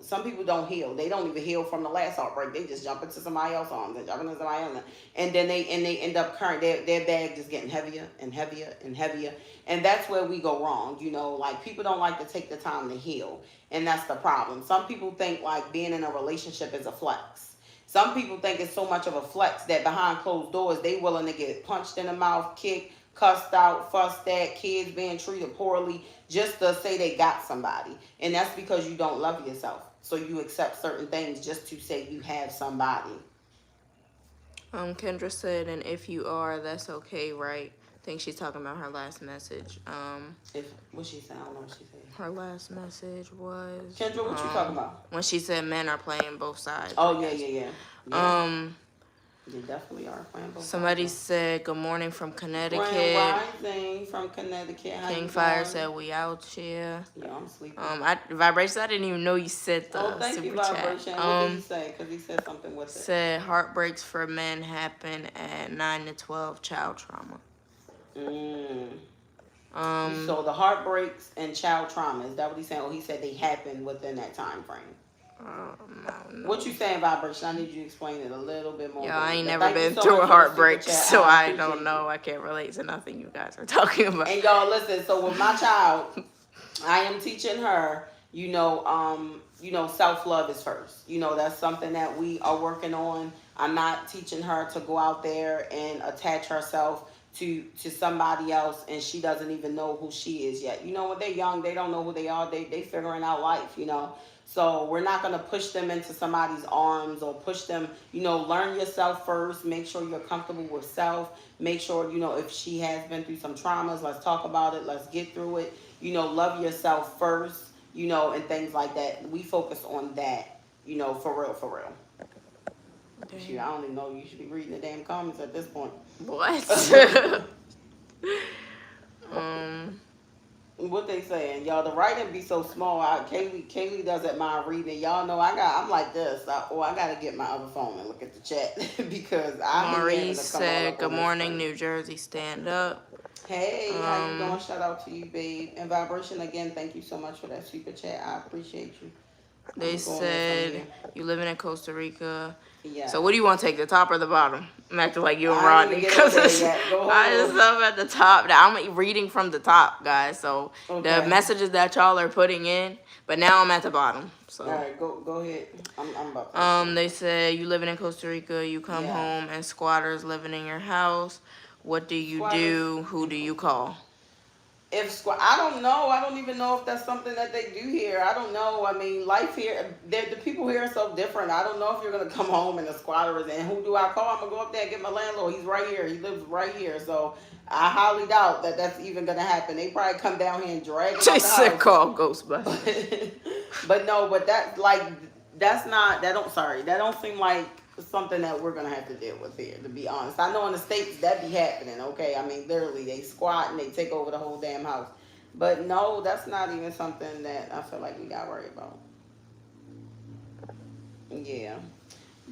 Some people don't heal. They don't even heal from the last heartbreak. They just jump into somebody else's arms and jump into somebody else, and then they end up current. Their bag just getting heavier and heavier and heavier, and that's where we go wrong. Like people don't like to take the time to heal, and that's the problem. Some people think like being in a relationship is a flex. Some people think it's so much of a flex that behind closed doors they willing to get punched in the mouth, kicked, cussed out, fussed at, kids being treated poorly just to say they got somebody. And that's because you don't love yourself. So you accept certain things just to say you have somebody. Kendra said, and if you are, that's okay, right? I think she's talking about her last message. What she said? I don't know what she said. Her last message was... Kendra, what you talking about? When she said men are playing both sides. Oh, yeah. They definitely are playing both Somebody sides. said, good morning from Connecticut. Grand Rising from Connecticut. How King Fire said, we out here. Yeah, I'm sleeping. Vibration, I didn't even know you said the thank super you, chat. Vibration. What did he say? Because he said something with it. Said, heartbreaks for men happen at 9 to 12, child trauma. So the heartbreaks and child trauma, is that what he's saying? Or he said they happen within that time frame? No. What you saying, Vibration? I need you to explain it a little bit more. Yeah, I ain't never been through a heartbreak, so I don't know. I can't relate to nothing you guys are talking about. And y'all listen, so with my child, I am teaching her, self-love is first. That's something that we are working on. I'm not teaching her to go out there and attach herself to somebody else, and she doesn't even know who she is yet. When they're young, they don't know who they are. They figuring out life, So we're not going to push them into somebody's arms or push them, learn yourself first. Make sure you're comfortable with self. Make sure, if she has been through some traumas, let's talk about it. Let's get through it. Love yourself first, and things like that. We focus on that, for real. Shoot, I don't even know. You should be reading the damn comments at this point. What? What they saying, y'all? The writing be so small. Kayleigh doesn't mind reading. Y'all know I'm like this. I gotta get my other phone and look at the chat because Maurice said, "Good morning, New Jersey. Stand up." Hey, how you doing? Shout out to you, babe. And Vibration again. Thank you so much for that super chat. I appreciate you. They said you living in Costa Rica. Yeah. So what do you want to take, the top or the bottom? I'm acting like you and Rodney because I just up at the top. Now I'm reading from the top, guys. So the messages that y'all are putting in, but now I'm at the bottom. So all right, go ahead. I'm about to. They said you living in Costa Rica. You come home and squatters living in your house. What do you do? Who do you call? I don't know. I don't even know if that's something that they do here. I don't know. I mean, life here, the people here are so different. I don't know if you're going to come home and the squatter is in. Who do I call? I'm going to go up there and get my landlord. He's right here. He lives right here. So I highly doubt that that's even going to happen. They probably come down here and drag him out the house. They said call Ghostbusters. But no, that don't seem like something that we're gonna have to deal with here, to be honest. I know in the States that be happening, okay? I mean, literally, they squat and they take over the whole damn house. But no, that's not even something that I feel like we got worried about. Yeah.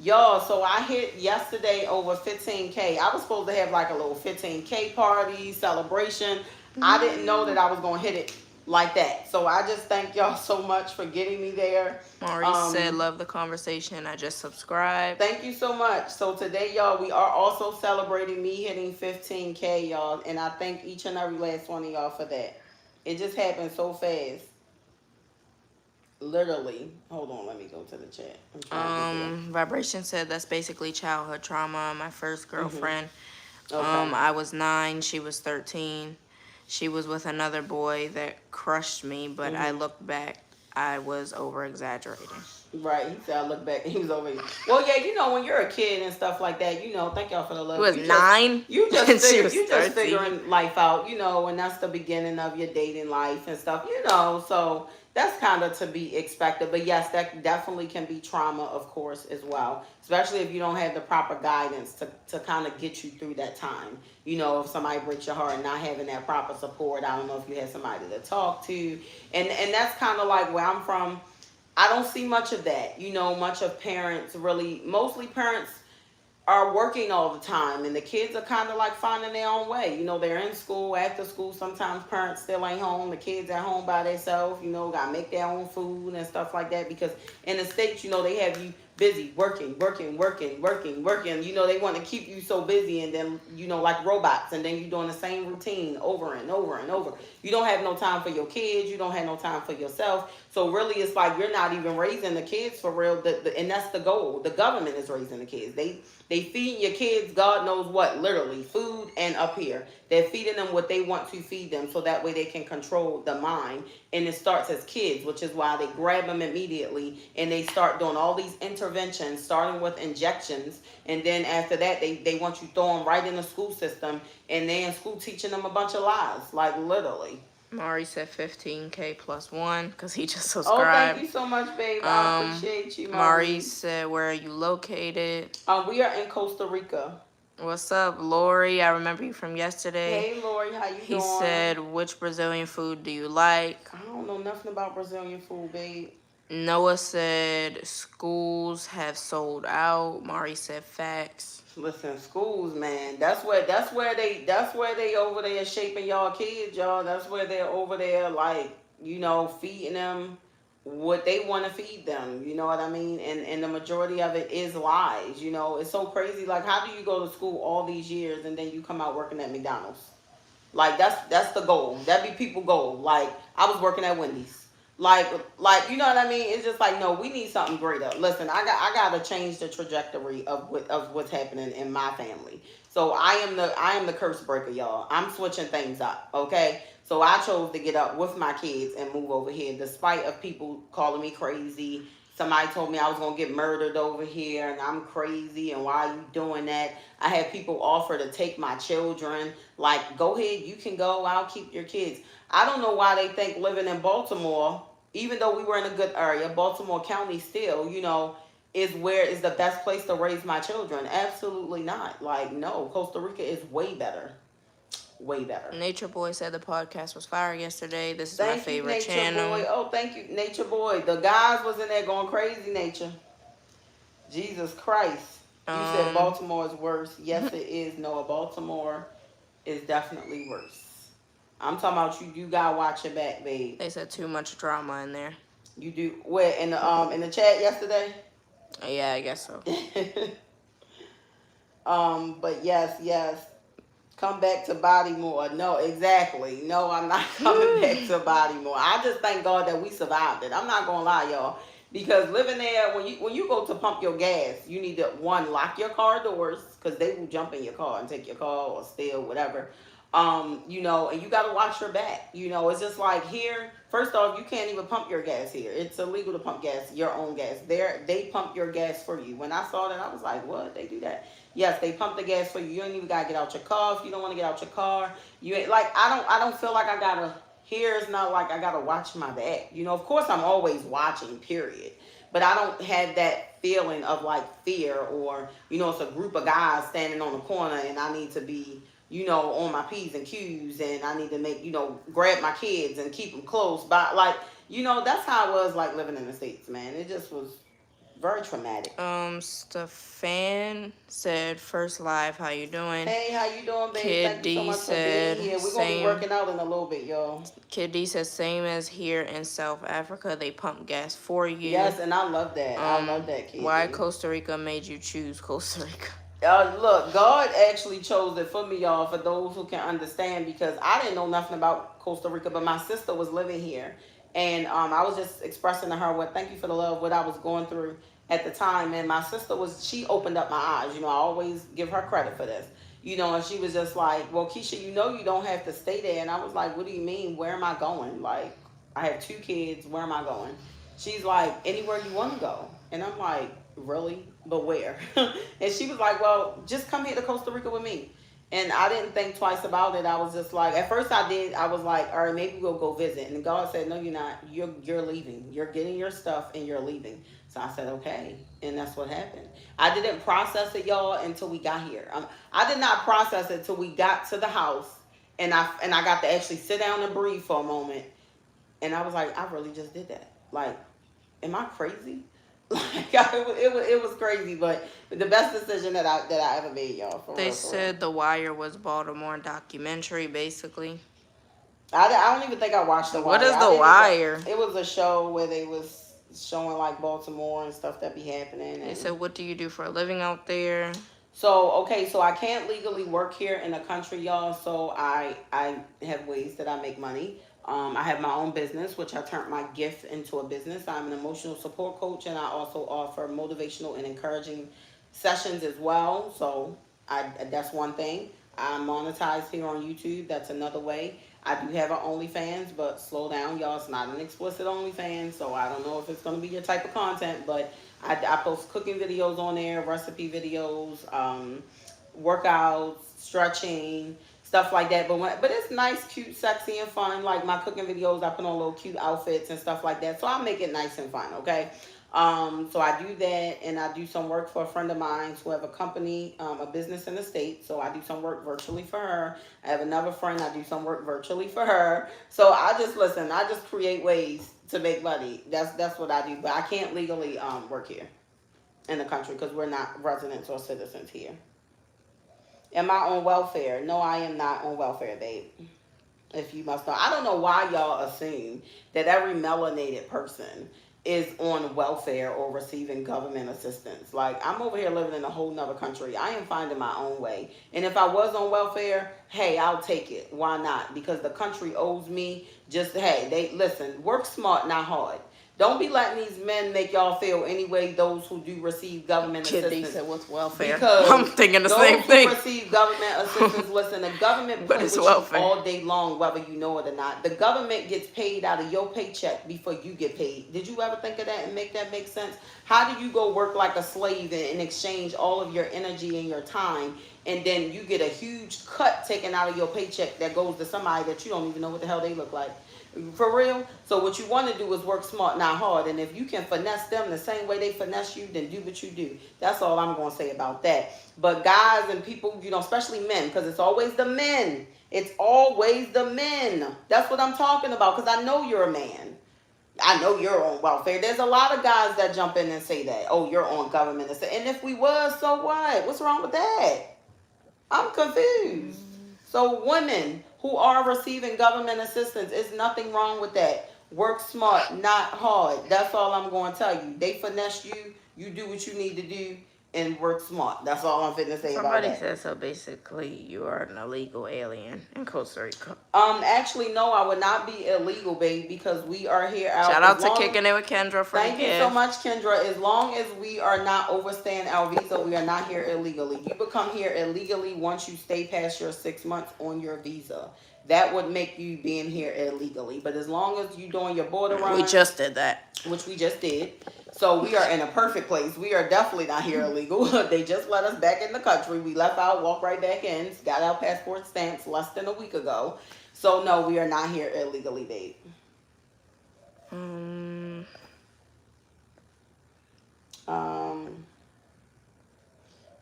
Y'all, so I hit yesterday over 15K. I was supposed to have like a little 15K party celebration. I didn't know that I was going to hit it like that. So I just thank y'all so much for getting me there. Maurice said, Um, love the conversation. I just subscribed. Thank you so much. So today, y'all, we are also celebrating me hitting 15K, y'all. And I thank each and every last one of y'all for that. It just happened so fast. Literally. Hold on, let me go to the chat. I'm trying to get there. Vibration said that's basically childhood trauma. My first Mm-hmm. girlfriend, Okay. I was 9, she was 13. She was with another boy that crushed me, but I Mm-hmm. looked back, I was over exaggerating. Right. He said, I look back. He was over here. Well, yeah, when you're a kid and stuff like that, thank y'all for the He love. was 9 and she was You just 13. figuring life out, and that's the beginning of your dating life and stuff. So that's kind of to be expected. But yes, that definitely can be trauma, of course, as well. Especially if you don't have the proper guidance to kind of get you through that time. If somebody breaks your heart and not having that proper support, I don't know if you had somebody to talk to. And that's kind of like where I'm from. I don't see much of that. Much of parents really, mostly parents are working all the time and the kids are kind of like finding their own way. They're in school, after school. Sometimes parents still ain't home. The kids at home by themselves, got to make their own food and stuff like that because in the States, they have you busy working, working, working, working, working. They want to keep you so busy and then, like robots, and then you're doing the same routine over and over and over. You don't have no time for your kids. You don't have no time for yourself. So really, it's like you're not even raising the kids for real. And that's the goal. The government is raising the kids. They feeding your kids God knows what, literally, food and up here. They're feeding them what they want to feed them so that way they can control the mind. And it starts as kids, which is why they grab them immediately and they start doing all these interventions, starting with injections. And then after that, they want you throw them right in the school system. And they in school teaching them a bunch of lies, like literally. Mari said 15K plus 1 because he just Oh, thank subscribed. you so much, babe. I appreciate you, Mari Maurice. said, where are you located? We are in Costa Rica. What's up, Lori? I remember you from yesterday. Hey, Lori, how you He doing? said, which Brazilian food do you like? I don't know nothing about Brazilian food, babe. Noah said, schools have sold out. Mari said, facts. Listen, schools, man. That's where they over there shaping y'all kids, y'all. That's where they're over there, like, feeding them what they want to feed them. You know what I mean? And the majority of it is lies. It's so crazy. Like, how do you go to school all these years and then you come out working at McDonald's? Like that's the goal. That be people goal. Like I was working at Wendy's. Like you know what I mean? It's just like no, we need something greater. Listen, I got to change the trajectory of what's happening in my family. So I am the curse breaker, y'all. I'm switching things up. Okay. So I chose to get up with my kids and move over here, despite of people calling me crazy. Somebody told me I was gonna get murdered over here, and I'm crazy. And why are you doing that? I had people offer to take my children. Like, go ahead, you can go. I'll keep your kids. I don't know why they think living in Baltimore, even though we were in a good area, Baltimore County still, is the best place to raise my children. Absolutely not. Like, no, Costa Rica is way better. Way better. Nature Boy said the podcast was fire yesterday. This is my Thank you, favorite Nature channel. Boy. Oh, thank you, Nature Boy. The guys was in there going crazy, Nature. Jesus Christ. You said Baltimore is worse. Yes, it is. Noah, Baltimore is definitely worse. I'm talking about you. You gotta watch your back, babe. They said too much drama in there. You do. Where in the chat yesterday? Yeah, I guess so. But yes. Come back to Bodymore. No, exactly. No, I'm not coming back to Bodymore. I just thank God that we survived it. I'm not gonna lie, y'all. Because living there, when you go to pump your gas, you need to one lock your car doors because they will jump in your car and take your car or steal whatever. And you gotta watch your back. It's just like here. First off, you can't even pump your gas here. It's illegal to pump gas, your own gas. They pump your gas for you. When I saw that, I was like, what? They do that? Yes, they pump the gas for you. You don't even gotta get out your car if you don't want to get out your car. You ain't like I don't feel like I gotta. Here it's not like I gotta watch my back. Of course I'm always watching. Period. But I don't have that feeling of like fear or it's a group of guys standing on the corner and I need to be on my P's and Q's and I need to make grab my kids and keep them close. But like that's how it was like living in the States, man. It just was very traumatic. Stefan said, first live, how you doing? Hey, how you doing, babe? Kid Thank you so D much for being here. said, We're gonna be same. working out in a little bit, y'all. Kid D says, same as here in South Africa, they pump gas for you. Yes, and I love that. I love that, Kid Why D. Costa Rica made you choose Costa Rica? Look, God actually chose it for me, y'all, for those who can understand, because I didn't know nothing about Costa Rica, but my sister was living here. And I was just expressing to her what, thank you for the love, what I was going through at the time. And my sister she opened up my eyes. I always give her credit for this. And she was just like, well, Keisha, you don't have to stay there. And I was like, what do you mean? Where am I going? Like, I have 2 kids. Where am I going? She's like, anywhere you want to go. And I'm like, really? But where? And she was like, well, just come here to Costa Rica with me. And I didn't think twice about it. I was just like, at first I did. I was like, all right, maybe we'll go visit. And God said, no, you're not. You're leaving. You're getting your stuff and you're leaving. So I said, okay. And that's what happened. I didn't process it, y'all, until we got here. I did not process it until we got to the house. And I got to actually sit down and breathe for a moment. And I was like, I really just did that. Like, am I crazy? Like, it was crazy, but the best decision that I ever made, y'all. They said The Wire was Baltimore documentary, basically. I don't even think I watched The Wire. What is The Wire? It was a show where they was showing like Baltimore and stuff that be happening. They said, what do you do for a living out there? So I can't legally work here in the country, y'all. So I have ways that I make money. I have my own business, which I turned my gift into a business. I'm an emotional support coach, and I also offer motivational and encouraging sessions as well. So that's one thing. I'm monetized here on YouTube. That's another way. I do have an OnlyFans, but slow down, y'all. It's not an explicit OnlyFans, so I don't know if it's going to be your type of content, but I post cooking videos on there, recipe videos, workouts, stretching, stuff like that. But it's nice, cute, sexy, and fun. Like my cooking videos, I put on little cute outfits and stuff like that. So I make it nice and fun, okay? So I do that, and I do some work for a friend of mine who have a company, a business in the States. So I do some work virtually for her. I have another friend, I do some work virtually for her. So I just create ways to make money. That's what I do. But I can't legally work here in the country because we're not residents or citizens here. Am I on welfare? No, I am not on welfare, babe. If you must know. I don't know why y'all assume that every melanated person is on welfare or receiving government assistance. Like, I'm over here living in a whole nother country. I am finding my own way. And if I was on welfare, hey, I'll take it. Why not? Because the country owes me listen, work smart, not hard. Don't be letting these men make y'all feel anyway, those who do receive government assistance. Said, what's welfare? Because I'm thinking the same thing. Those who receive government assistance, listen, the government plays with you all day long, whether you know it or not. The government gets paid out of your paycheck before you get paid. Did you ever think of that and make that make sense? How do you go work like a slave and exchange all of your energy and your time, and then you get a huge cut taken out of your paycheck that goes to somebody that you don't even know what the hell they look like? For real? So what you want to do is work smart, not hard. And if you can finesse them the same way they finesse you, then do what you do. That's all I'm going to say about that. But guys and people, especially men, because it's always the men. It's always the men. That's what I'm talking about, because I know you're a man. I know you're on welfare. There's a lot of guys that jump in and say that. Oh, you're on government. And if we was, so what? What's wrong with that? I'm confused. So women who are receiving government assistance, there's nothing wrong with that. Work smart, not hard. That's all I'm going to tell you. They finesse you. You do what you need to do and work smart. That's all I'm finna say about that. Somebody said, so basically you are an illegal alien in Costa Rica. Actually, no, I would not be illegal, babe, because we are here out. Shout out to Kicking It with Kendra for Thank you so much, Kendra. As long as we are not overstaying our visa, we are not here illegally. You become here illegally once you stay past your 6 months on your visa. That would make you being here illegally. But as long as you're doing your border run. We just did that. Which we just did. So we are in a perfect place. We are definitely not here illegal. They just let us back in the country. We left out, walked right back in, got our passport stamps less than a week ago. So no, we are not here illegally, babe.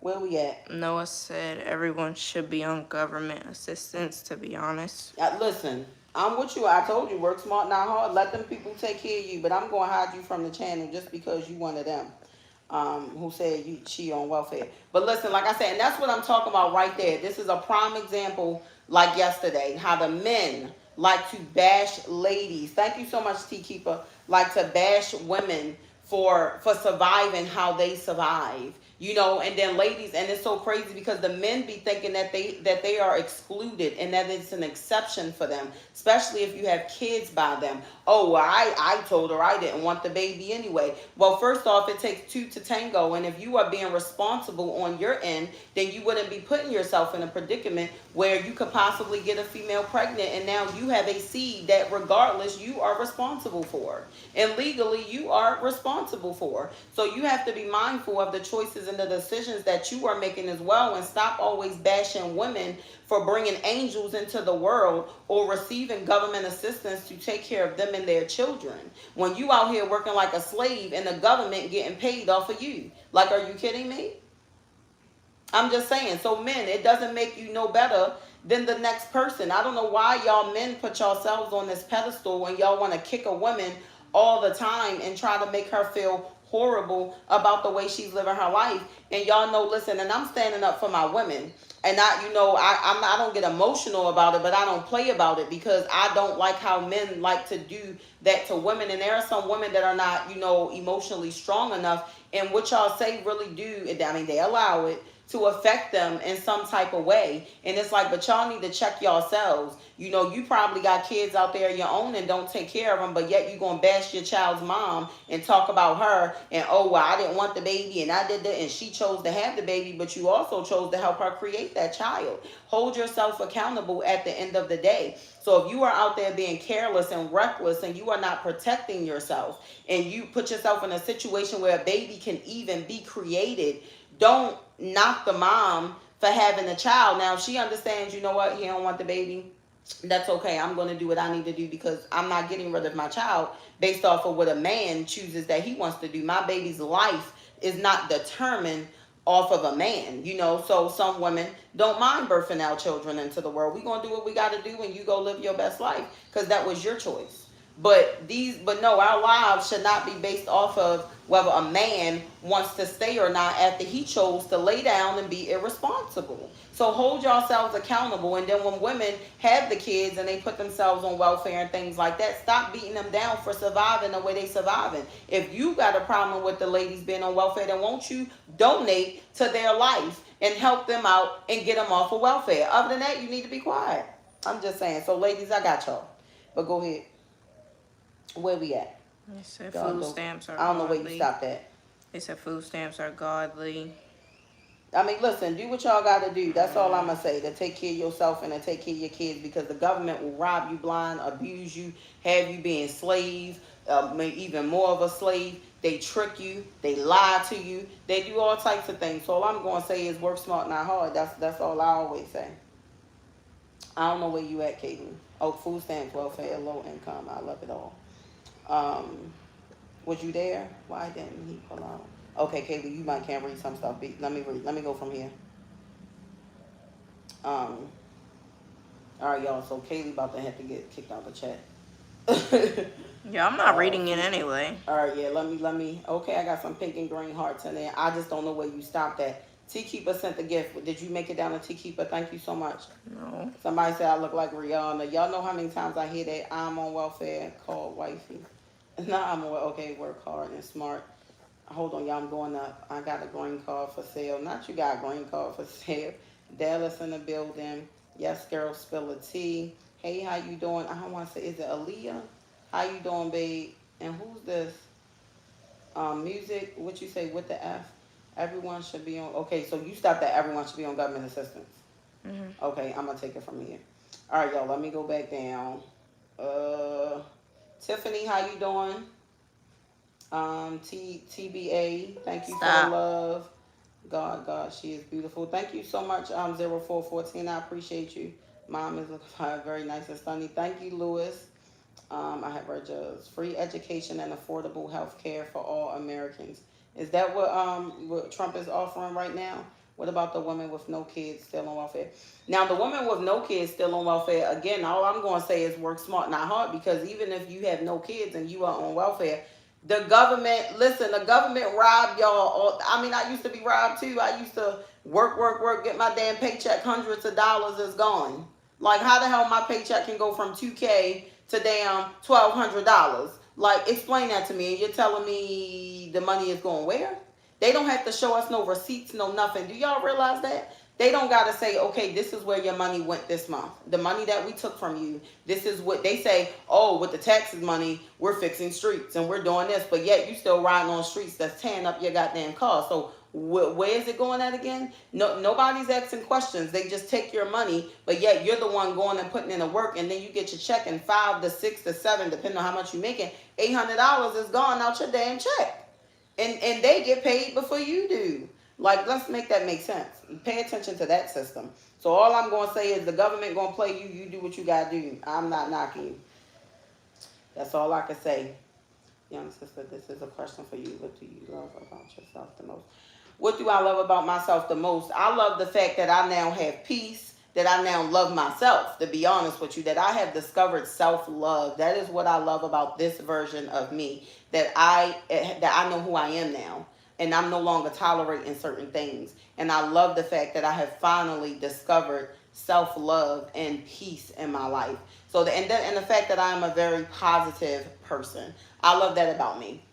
Where we at? Noah said everyone should be on government assistance, to be honest. Listen, I'm with you. I told you, work smart, not hard. Let them people take care of you. But I'm going to hide you from the channel just because you one of them. who said she on welfare. But listen, like I said, and that's what I'm talking about right there. This is a prime example, like yesterday, how the men like to bash ladies. Thank you so much, T Keeper. Like to bash women for surviving how they survive. You know, and then ladies, and it's so crazy because the men be thinking that they are excluded and that it's an exception for them, especially if you have kids by them. Oh, well, I told her I didn't want the baby anyway. Well, first off, it takes two to tango, and if you are being responsible on your end, then you wouldn't be putting yourself in a predicament where you could possibly get a female pregnant, and now you have a seed that regardless you are responsible for, and legally you are responsible for. So you have to be mindful of the choices and the decisions that you are making as well, and stop always bashing women for bringing angels into the world or receiving government assistance to take care of them and their children, when you out here working like a slave and the government getting paid off of you. Like, are you kidding me? I'm just saying. So men, it doesn't make you no better than the next person. I don't know why y'all men put yourselves on this pedestal and y'all want to kick a woman all the time and try to make her feel horrible about the way she's living her life. And y'all know, listen, and I'm standing up for my women. And I don't get emotional about it, but I don't play about it because I don't like how men like to do that to women. And there are some women that are not, emotionally strong enough. And what y'all say really do, I mean, they allow it to affect them in some type of way. And it's like, but y'all need to check yourselves. You probably got kids out there of your own and don't take care of them, but yet you going to bash your child's mom and talk about her and, oh, well, I didn't want the baby and I did that and she chose to have the baby, but you also chose to help her create that child. Hold yourself accountable at the end of the day. So if you are out there being careless and reckless and you are not protecting yourself and you put yourself in a situation where a baby can even be created, don't knock the mom for having a child. Now, if she understands, you know what, he don't want the baby, that's okay. I'm going to do what I need to do because I'm not getting rid of my child based off of what a man chooses that he wants to do. My baby's life is not determined off of a man, so some women don't mind birthing out children into the world. We're going to do what we got to do and you go live your best life because that was your choice. But no, our lives should not be based off of whether a man wants to stay or not after he chose to lay down and be irresponsible. So hold yourselves accountable. And then when women have the kids and they put themselves on welfare and things like that, stop beating them down for surviving the way they surviving. If you got a problem with the ladies being on welfare, then won't you donate to their life and help them out and get them off of welfare? Other than that, you need to be quiet. I'm just saying. So ladies, I got y'all. But go ahead. Where we at? It said food stamps are I don't know godly. where you stopped at. It said food stamps are godly. I mean, listen, do what y'all got to do. That's all I'm going to say. To take care of yourself and to take care of your kids, because the government will rob you blind, abuse you, have you being slaves, even more of a slave. They trick you. They lie to you. They do all types of things. So all I'm going to say is work smart, not hard. That's all I always say. I don't know where you at, Kayleigh. Oh, food stamps, welfare, low income. I love it all. Was you there? Why didn't he pull out? Okay, Kayleigh, you might can't read some stuff. Let me read. Let me go from here. All right, y'all. So Kayleigh about to have to get kicked out the chat. Yeah, I'm not reading it anyway. All right, yeah. Let me. Okay, I got some pink and green hearts in there. I just don't know where you stopped at. T Keeper sent the gift. Did you make it down to T Keeper? Thank you so much. No. Somebody said I look like Rihanna. Y'all know how many times I hear that I'm on welfare called wifey. No, I'm on. Okay, work hard and smart. Hold on, y'all. I'm going up. I got a green card for sale. Not you got a green card for sale. Dallas in the building. Yes, girl, spill a tea. Hey, how you doing? I don't want to say, is it Aaliyah? How you doing, babe? And who's this? Music. What you say with the F? Everyone should be on. Okay, so you stopped at everyone should be on government assistance. Mm-hmm. Okay, I'm gonna take it from here. All right, y'all. Let me go back down. Tiffany, how you doing? TBA, thank you for the love. God, she is beautiful. Thank you so much, 0414. I appreciate you. Mom is looking very nice and stunning. Thank you, Lewis. I have read yours. Free education and affordable health care for all Americans. Is that what Trump is offering right now? What about the women with no kids still on welfare? Now, the women with no kids still on welfare, again, all I'm going to say is work smart, not hard, because even if you have no kids and you are on welfare, The government, listen, the government robbed y'all. I mean, I used to be robbed too. I used to work, get my damn paycheck, hundreds of dollars is gone. Like, how the hell my paycheck can go from 2K to damn $1,200? Like, explain that to me. And you're telling me the money is going where? They don't have to show us no receipts, no nothing. Do y'all realize that? They don't got to say, okay, this is where your money went this month. The money that we took from you, this is what they say. Oh, with the taxes money, we're fixing streets and we're doing this. But yet you still riding on streets that's tearing up your goddamn car. So where is it going at again? No, nobody's asking questions. They just take your money, but yet you're the one going and putting in the work, and then you get your check in 5 to 6 to 7, depending on how much you're making. $800 is gone out your damn check, and they get paid before you do. Like, let's make that make sense. Pay attention to that system. So all I'm going to say is the government going to play you. You do what you got to do. I'm not knocking you. That's all I can say. Young sister, this is a question for you. What do you love about yourself the most? What do I love about myself the most? I love the fact that I now have peace, that I now love myself, to be honest with you, that I have discovered self-love. That is what I love about this version of me, that I know who I am now. And I'm no longer tolerating certain things. And I love the fact that I have finally discovered self-love and peace in my life. So and the fact that I am a very positive person. I love that about me.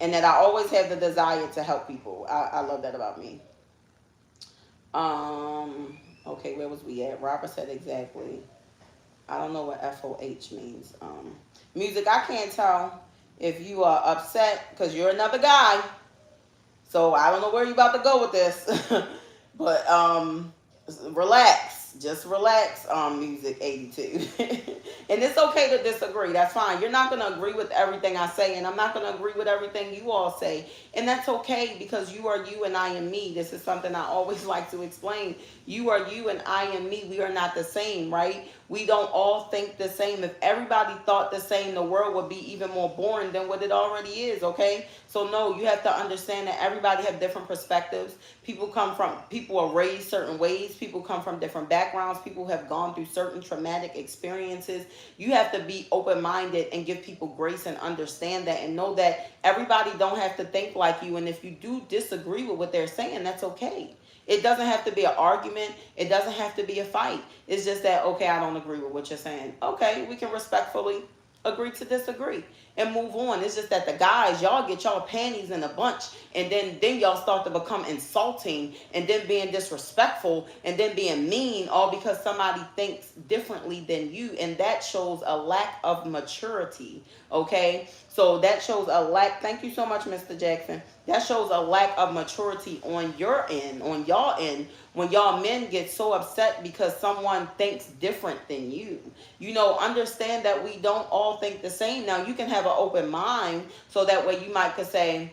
And that I always have the desire to help people. I love that about me. Okay, where was we at? Robert said exactly. I don't know what FOH means. Music, I can't tell if you are upset because you're another guy. So I don't know where you're about to go with this. But relax. Just relax, Music 82. And it's okay to disagree. That's fine. You're not going to agree with everything I say, and I'm not going to agree with everything you all say. And that's okay, because you are you and I am me. This is something I always like to explain. You are you and I am me. We are not the same, right? We don't all think the same. If everybody thought the same, the world would be even more boring than what it already is, okay? So no, you have to understand that everybody have different perspectives. People are raised certain ways. People come from different backgrounds. People have gone through certain traumatic experiences. You have to be open-minded and give people grace and understand that, and know that everybody don't have to think like you. And if you do disagree with what they're saying, that's okay. It doesn't have to be an argument. It doesn't have to be a fight. It's just that, okay, I don't agree with what you're saying. Okay, we can respectfully agree to disagree and move on. It's just that the guys, y'all get y'all panties in a bunch, and then y'all start to become insulting, and then being disrespectful, and then being mean, all because somebody thinks differently than you. And that shows a lack of maturity, okay? So that shows a lack. Thank you so much, Mr. Jackson. That shows a lack of maturity on your end, on y'all end, when y'all men get so upset because someone thinks different than you. You know, understand that we don't all think the same. Now, you can have an open mind, so that way you might could say,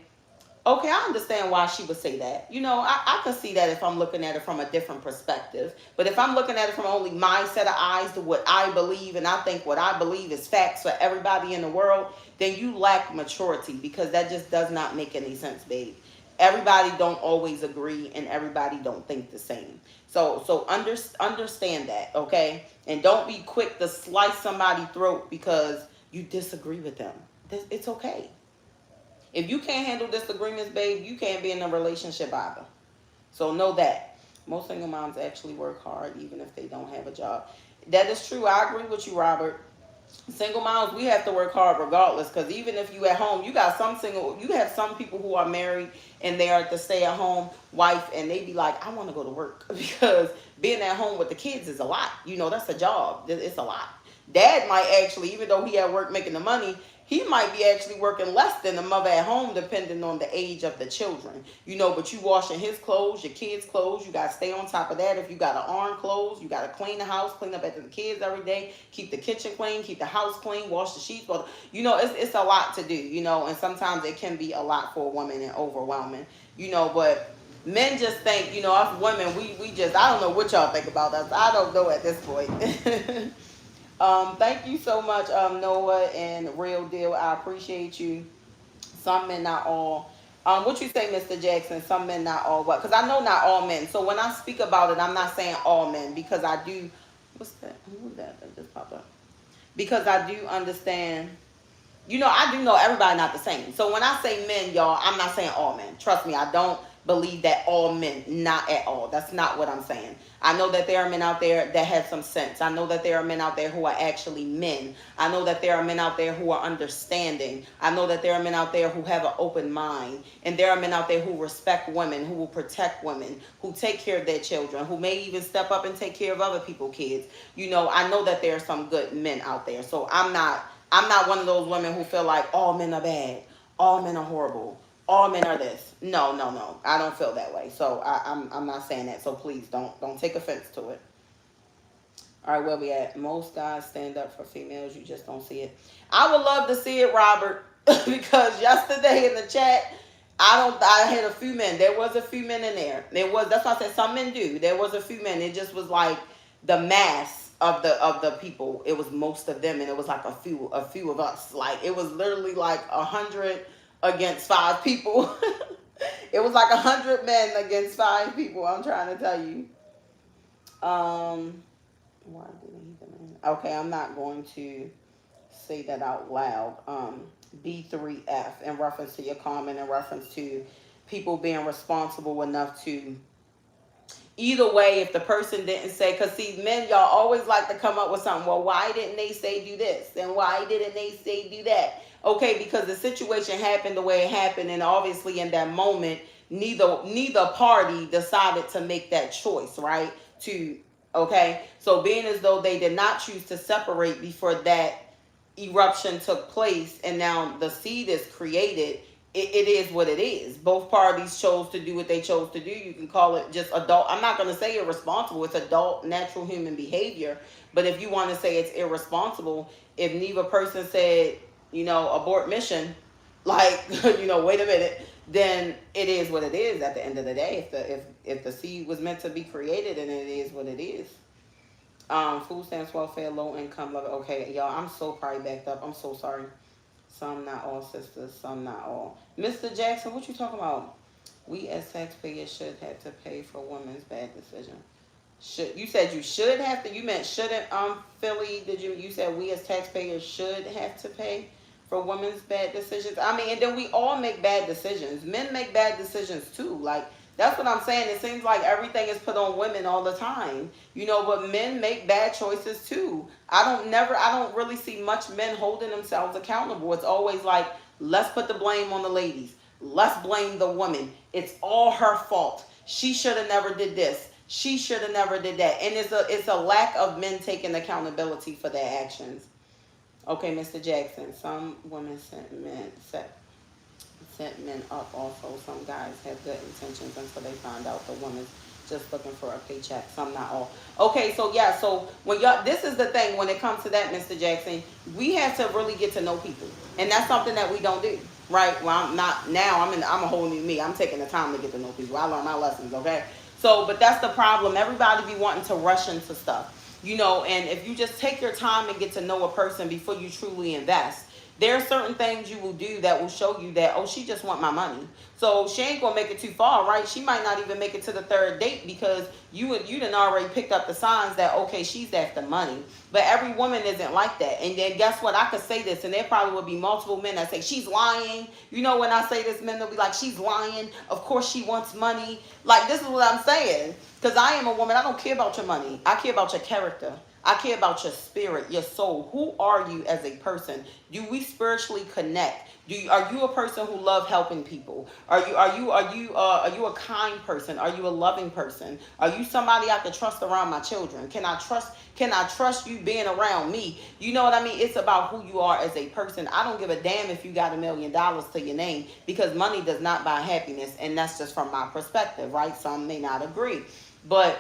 okay, I understand why she would say that. You know, I could see that if I'm looking at it from a different perspective. But if I'm looking at it from only my set of eyes to what I believe, and I think what I believe is facts for everybody in the world, then you lack maturity, because that just does not make any sense, babe. Everybody don't always agree, and everybody don't think the same. So understand that, okay? And don't be quick to slice somebody's throat because you disagree with them. It's okay. If you can't handle disagreements, babe, you can't be in a relationship either. So know that. Most single moms actually work hard even if they don't have a job. That is true. I agree with you, Robert. Single moms, we have to work hard regardless, because even if you at home, you have some people who are married and they are the stay-at-home wife, and they be like, I want to go to work, because being at home with the kids is a lot. You know, that's a job. It's a lot. Dad might actually, even though he at work making the money, he might be actually working less than the mother at home, depending on the age of the children. You know, but you washing his clothes, your kids' clothes. You got to stay on top of that. If you got to iron clothes, you got to clean the house, clean up after the kids every day, keep the kitchen clean, keep the house clean, wash the sheets. But, you know, it's a lot to do, you know, and sometimes it can be a lot for a woman and overwhelming, you know, but men just think, you know, us women, we just, I don't know what y'all think about us. I don't know at this point. Thank you so much, Noah and Real Deal. I appreciate you. Some men, not all. What you say, Mr. Jackson? Some men, not all. What? Because I know not all men. So when I speak about it, I'm not saying all men, because I do. What's that? Who was that? That just popped up. Because I do understand. I do know everybody not the same. So when I say men, y'all, I'm not saying all men. Trust me, I don't believe that all men, not at all. That's not what I'm saying. I know that there are men out there that have some sense. I know that there are men out there who are actually men. I know that there are men out there who are understanding. I know that there are men out there who have an open mind. And there are men out there who respect women, who will protect women, who take care of their children, who may even step up and take care of other people's kids. I know that there are some good men out there. So I'm not one of those women who feel like all men are bad, all men are horrible, all men are this. No, no, no. I don't feel that way. So I'm not saying that. So please don't take offense to it. All right, where we at? Most guys stand up for females. You just don't see it. I would love to see it, Robert, because yesterday in the chat, I had a few men. There was a few men in there. That's why I said some men do. There was a few men. It just was like the mass of the people. It was most of them, and it was like a few of us. Like it was literally like 100 against 5 people. It was like 100 men against 5 people. I'm trying to tell you. Why didn't he demand? Okay, I'm not going to say that out loud. B3F in reference to your comment, in reference to people being responsible enough to. Either way, if the person didn't say, because see, men, y'all always like to come up with something. Well, why didn't they say do this? And why didn't they say do that? Okay, because the situation happened the way it happened, and obviously in that moment, neither party decided to make that choice, right? Okay, so being as though they did not choose to separate before that eruption took place, and now the seed is created. It is what it is. Both parties chose to do what they chose to do. You can call it just adult. I'm not going to say irresponsible. It's adult, natural human behavior. But if you want to say it's irresponsible, if neither person said, abort mission, like, wait a minute, then it is what it is at the end of the day. If the seed was meant to be created, and it is what it is. Food stamps, welfare, low income level. Okay, y'all, I'm so probably backed up. I'm so sorry. Some, not all, sisters. Some, not all. Mr. Jackson, what you talking about? We as taxpayers should have to pay for women's bad decision. You said you should have to. You meant shouldn't. Philly. You said we as taxpayers should have to pay for women's bad decisions. I mean, and then we all make bad decisions. Men make bad decisions too. Like, that's what I'm saying. It seems like everything is put on women all the time. But men make bad choices too. I don't really see much men holding themselves accountable. It's always like, let's put the blame on the ladies. Let's blame the woman. It's all her fault. She should have never did this. She should have never did that. And it's a lack of men taking accountability for their actions. Okay, Mr. Jackson. Some women sent men up also. Some guys have good intentions until they find out the woman's just looking for a paycheck. Some, not all. Okay, so yeah, so this is the thing when it comes to that, Mr. Jackson, we have to really get to know people. And that's something that we don't do. Right? Well, I'm a whole new me. I'm taking the time to get to know people. I learn my lessons, okay? So, but that's the problem. Everybody be wanting to rush into stuff. And if you just take your time and get to know a person before you truly invest, there are certain things you will do that will show you that, oh, she just want my money. So she ain't gonna make it too far, right? She might not even make it to the 3rd date because you done already picked up the signs that, okay, she's after money. But every woman isn't like that. And then guess what? I could say this, and there probably will be multiple men that say she's lying. When I say this, men will be like, she's lying. Of course she wants money. Like, this is what I'm saying. Because I am a woman. I don't care about your money. I care about your character. I care about your spirit, your soul. Who are you as a person? Do we spiritually connect? Are you a person who loves helping people? Are you a kind person? Are you a loving person? Are you somebody I can trust around my children? Can I trust you being around me? You know what I mean? It's about who you are as a person. I don't give a damn if you got $1 million to your name, because money does not buy happiness, and that's just from my perspective, right? Some may not agree, but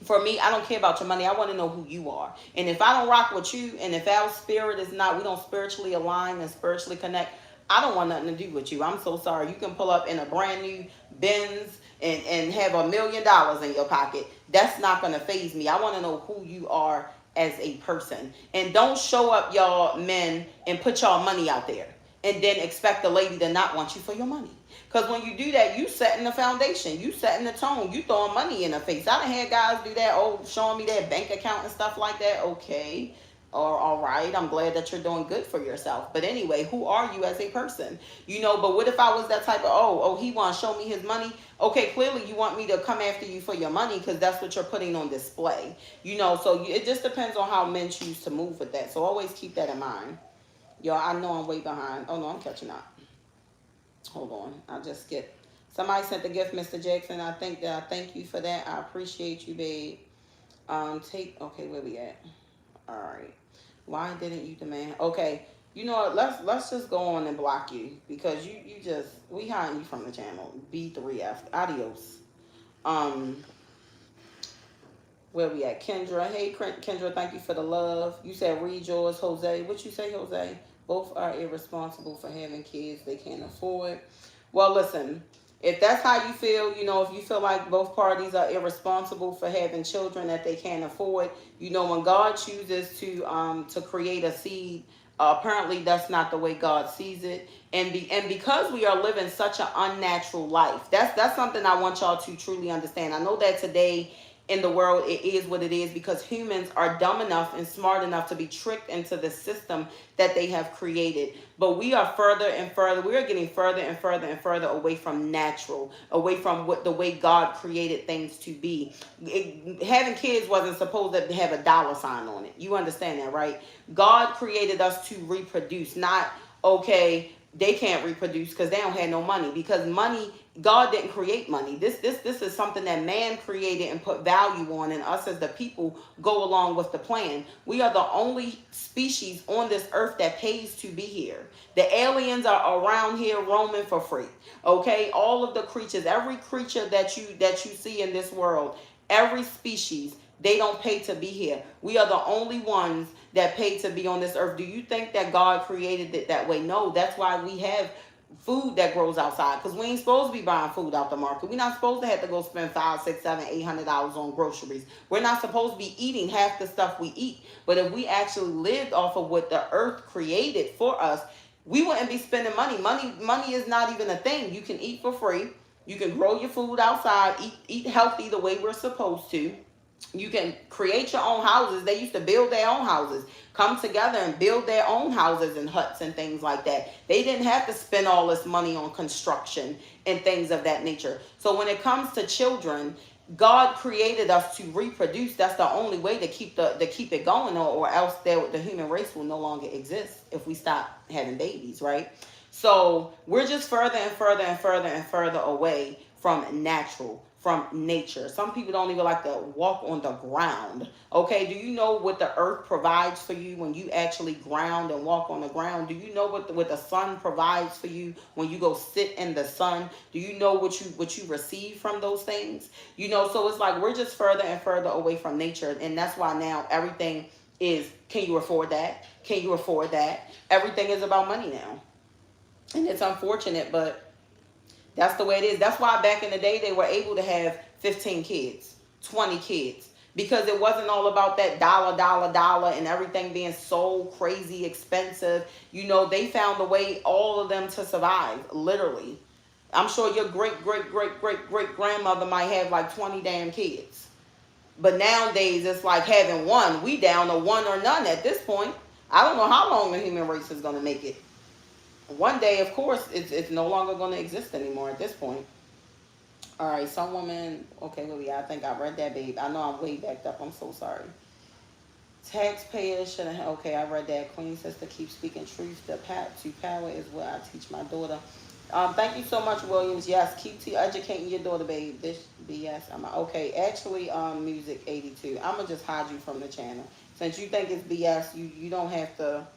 for me, I don't care about your money. I want to know who you are. And if I don't rock with you, and if our spirit is not, we don't spiritually align and spiritually connect, I don't want nothing to do with you. I'm so sorry. You can pull up in a brand new Benz and have $1 million in your pocket. That's not going to faze me. I want to know who you are as a person. And don't show up, y'all men, and put y'all money out there and then expect the lady to not want you for your money. Because when you do that, you setting the foundation. You setting the tone. You throwing money in her face. I done had guys do that, showing me their bank account and stuff like that. Okay. Or all right, I'm glad that you're doing good for yourself. But anyway, who are you as a person? But what if I was that type of, he want to show me his money? Okay, clearly you want me to come after you for your money because that's what you're putting on display. So it just depends on how men choose to move with that. So always keep that in mind. Y'all, I know I'm way behind. Oh no, I'm catching up. Hold on, I just get. Somebody sent the gift, Mr. Jackson. I thank you for that. I appreciate you, babe. Okay, where we at? All right. Why didn't you demand? Okay, you know what? Let's just go on and block you because you just we hiding you from the channel. B3F. Adios. Um, where we at? Kendra. Hey, Kendra. Thank you for the love. You said read yours, Jose. What you say, Jose? Both are irresponsible for having kids they can't afford. Well, listen. If that's how you feel, if you feel like both parties are irresponsible for having children that they can't afford, when God chooses to create a seed, apparently that's not the way God sees it. And because we are living such an unnatural life, that's something I want y'all to truly understand. I know that today in the world it is what it is because humans are dumb enough and smart enough to be tricked into the system that they have created. But we are further and further, we are getting further and further and further away from natural, away from the way God created things to be. Having kids wasn't supposed to have a dollar sign on it. You understand that, right? God created us to reproduce, not okay, they can't reproduce because they don't have no money. Because money, God didn't create money. This is something that man created and put value on, and us as the people go along with the plan. We are the only species on this earth that pays to be here. The aliens are around here roaming for free. Okay, all of the creatures, every creature that you see in this world, every species, they don't pay to be here. We are the only ones that pay to be on this earth. Do you think that God created it that way? No, that's why we have food that grows outside, because we ain't supposed to be buying food out the market. We're not supposed to have to go spend $500, $600, $700, $800 on groceries. We're not supposed to be eating half the stuff we eat. But if we actually lived off of what the earth created for us, we wouldn't be spending money. Money is not even a thing. You can eat for free. You can grow your food outside, eat healthy the way we're supposed to. You can create your own houses. They used to build their own houses, come together and build their own houses and huts and things like that. They didn't have to spend all this money on construction and things of that nature. So when it comes to children, God created us to reproduce. That's the only way to keep it going, or else the human race will no longer exist if we stop having babies, right? So we're just further and further and further and further away from natural, from nature. Some people don't even like to walk on the ground. Okay, do you know what the earth provides for you when you actually ground and walk on the ground? Do you know what the sun provides for you when you go sit in the sun? Do you know what you receive from those things? So it's like we're just further and further away from nature, and that's why now everything is, can you afford that? Can you afford that? Everything is about money now. And it's unfortunate, but that's the way it is. That's why back in the day they were able to have 15 kids, 20 kids, because it wasn't all about that dollar, and everything being so crazy expensive. They found a way, all of them, to survive, literally. I'm sure your great grandmother might have like 20 damn kids. But nowadays it's like having one. We down to one or none at this point. I don't know how long the human race is going to make it. One day, of course, it's no longer going to exist anymore at this point. All right, some woman. Okay, well, yeah, I think I read that, babe. I know I'm way backed up. I'm so sorry. Taxpayers shouldn't. Okay, I read that. Queen sister, keep speaking truth. The path to power is what I teach my daughter. Thank you so much, Williams. Yes, keep educating your daughter, babe. This BS. Okay. Actually, music 82. I'm gonna just hide you from the channel since you think it's BS. You don't have to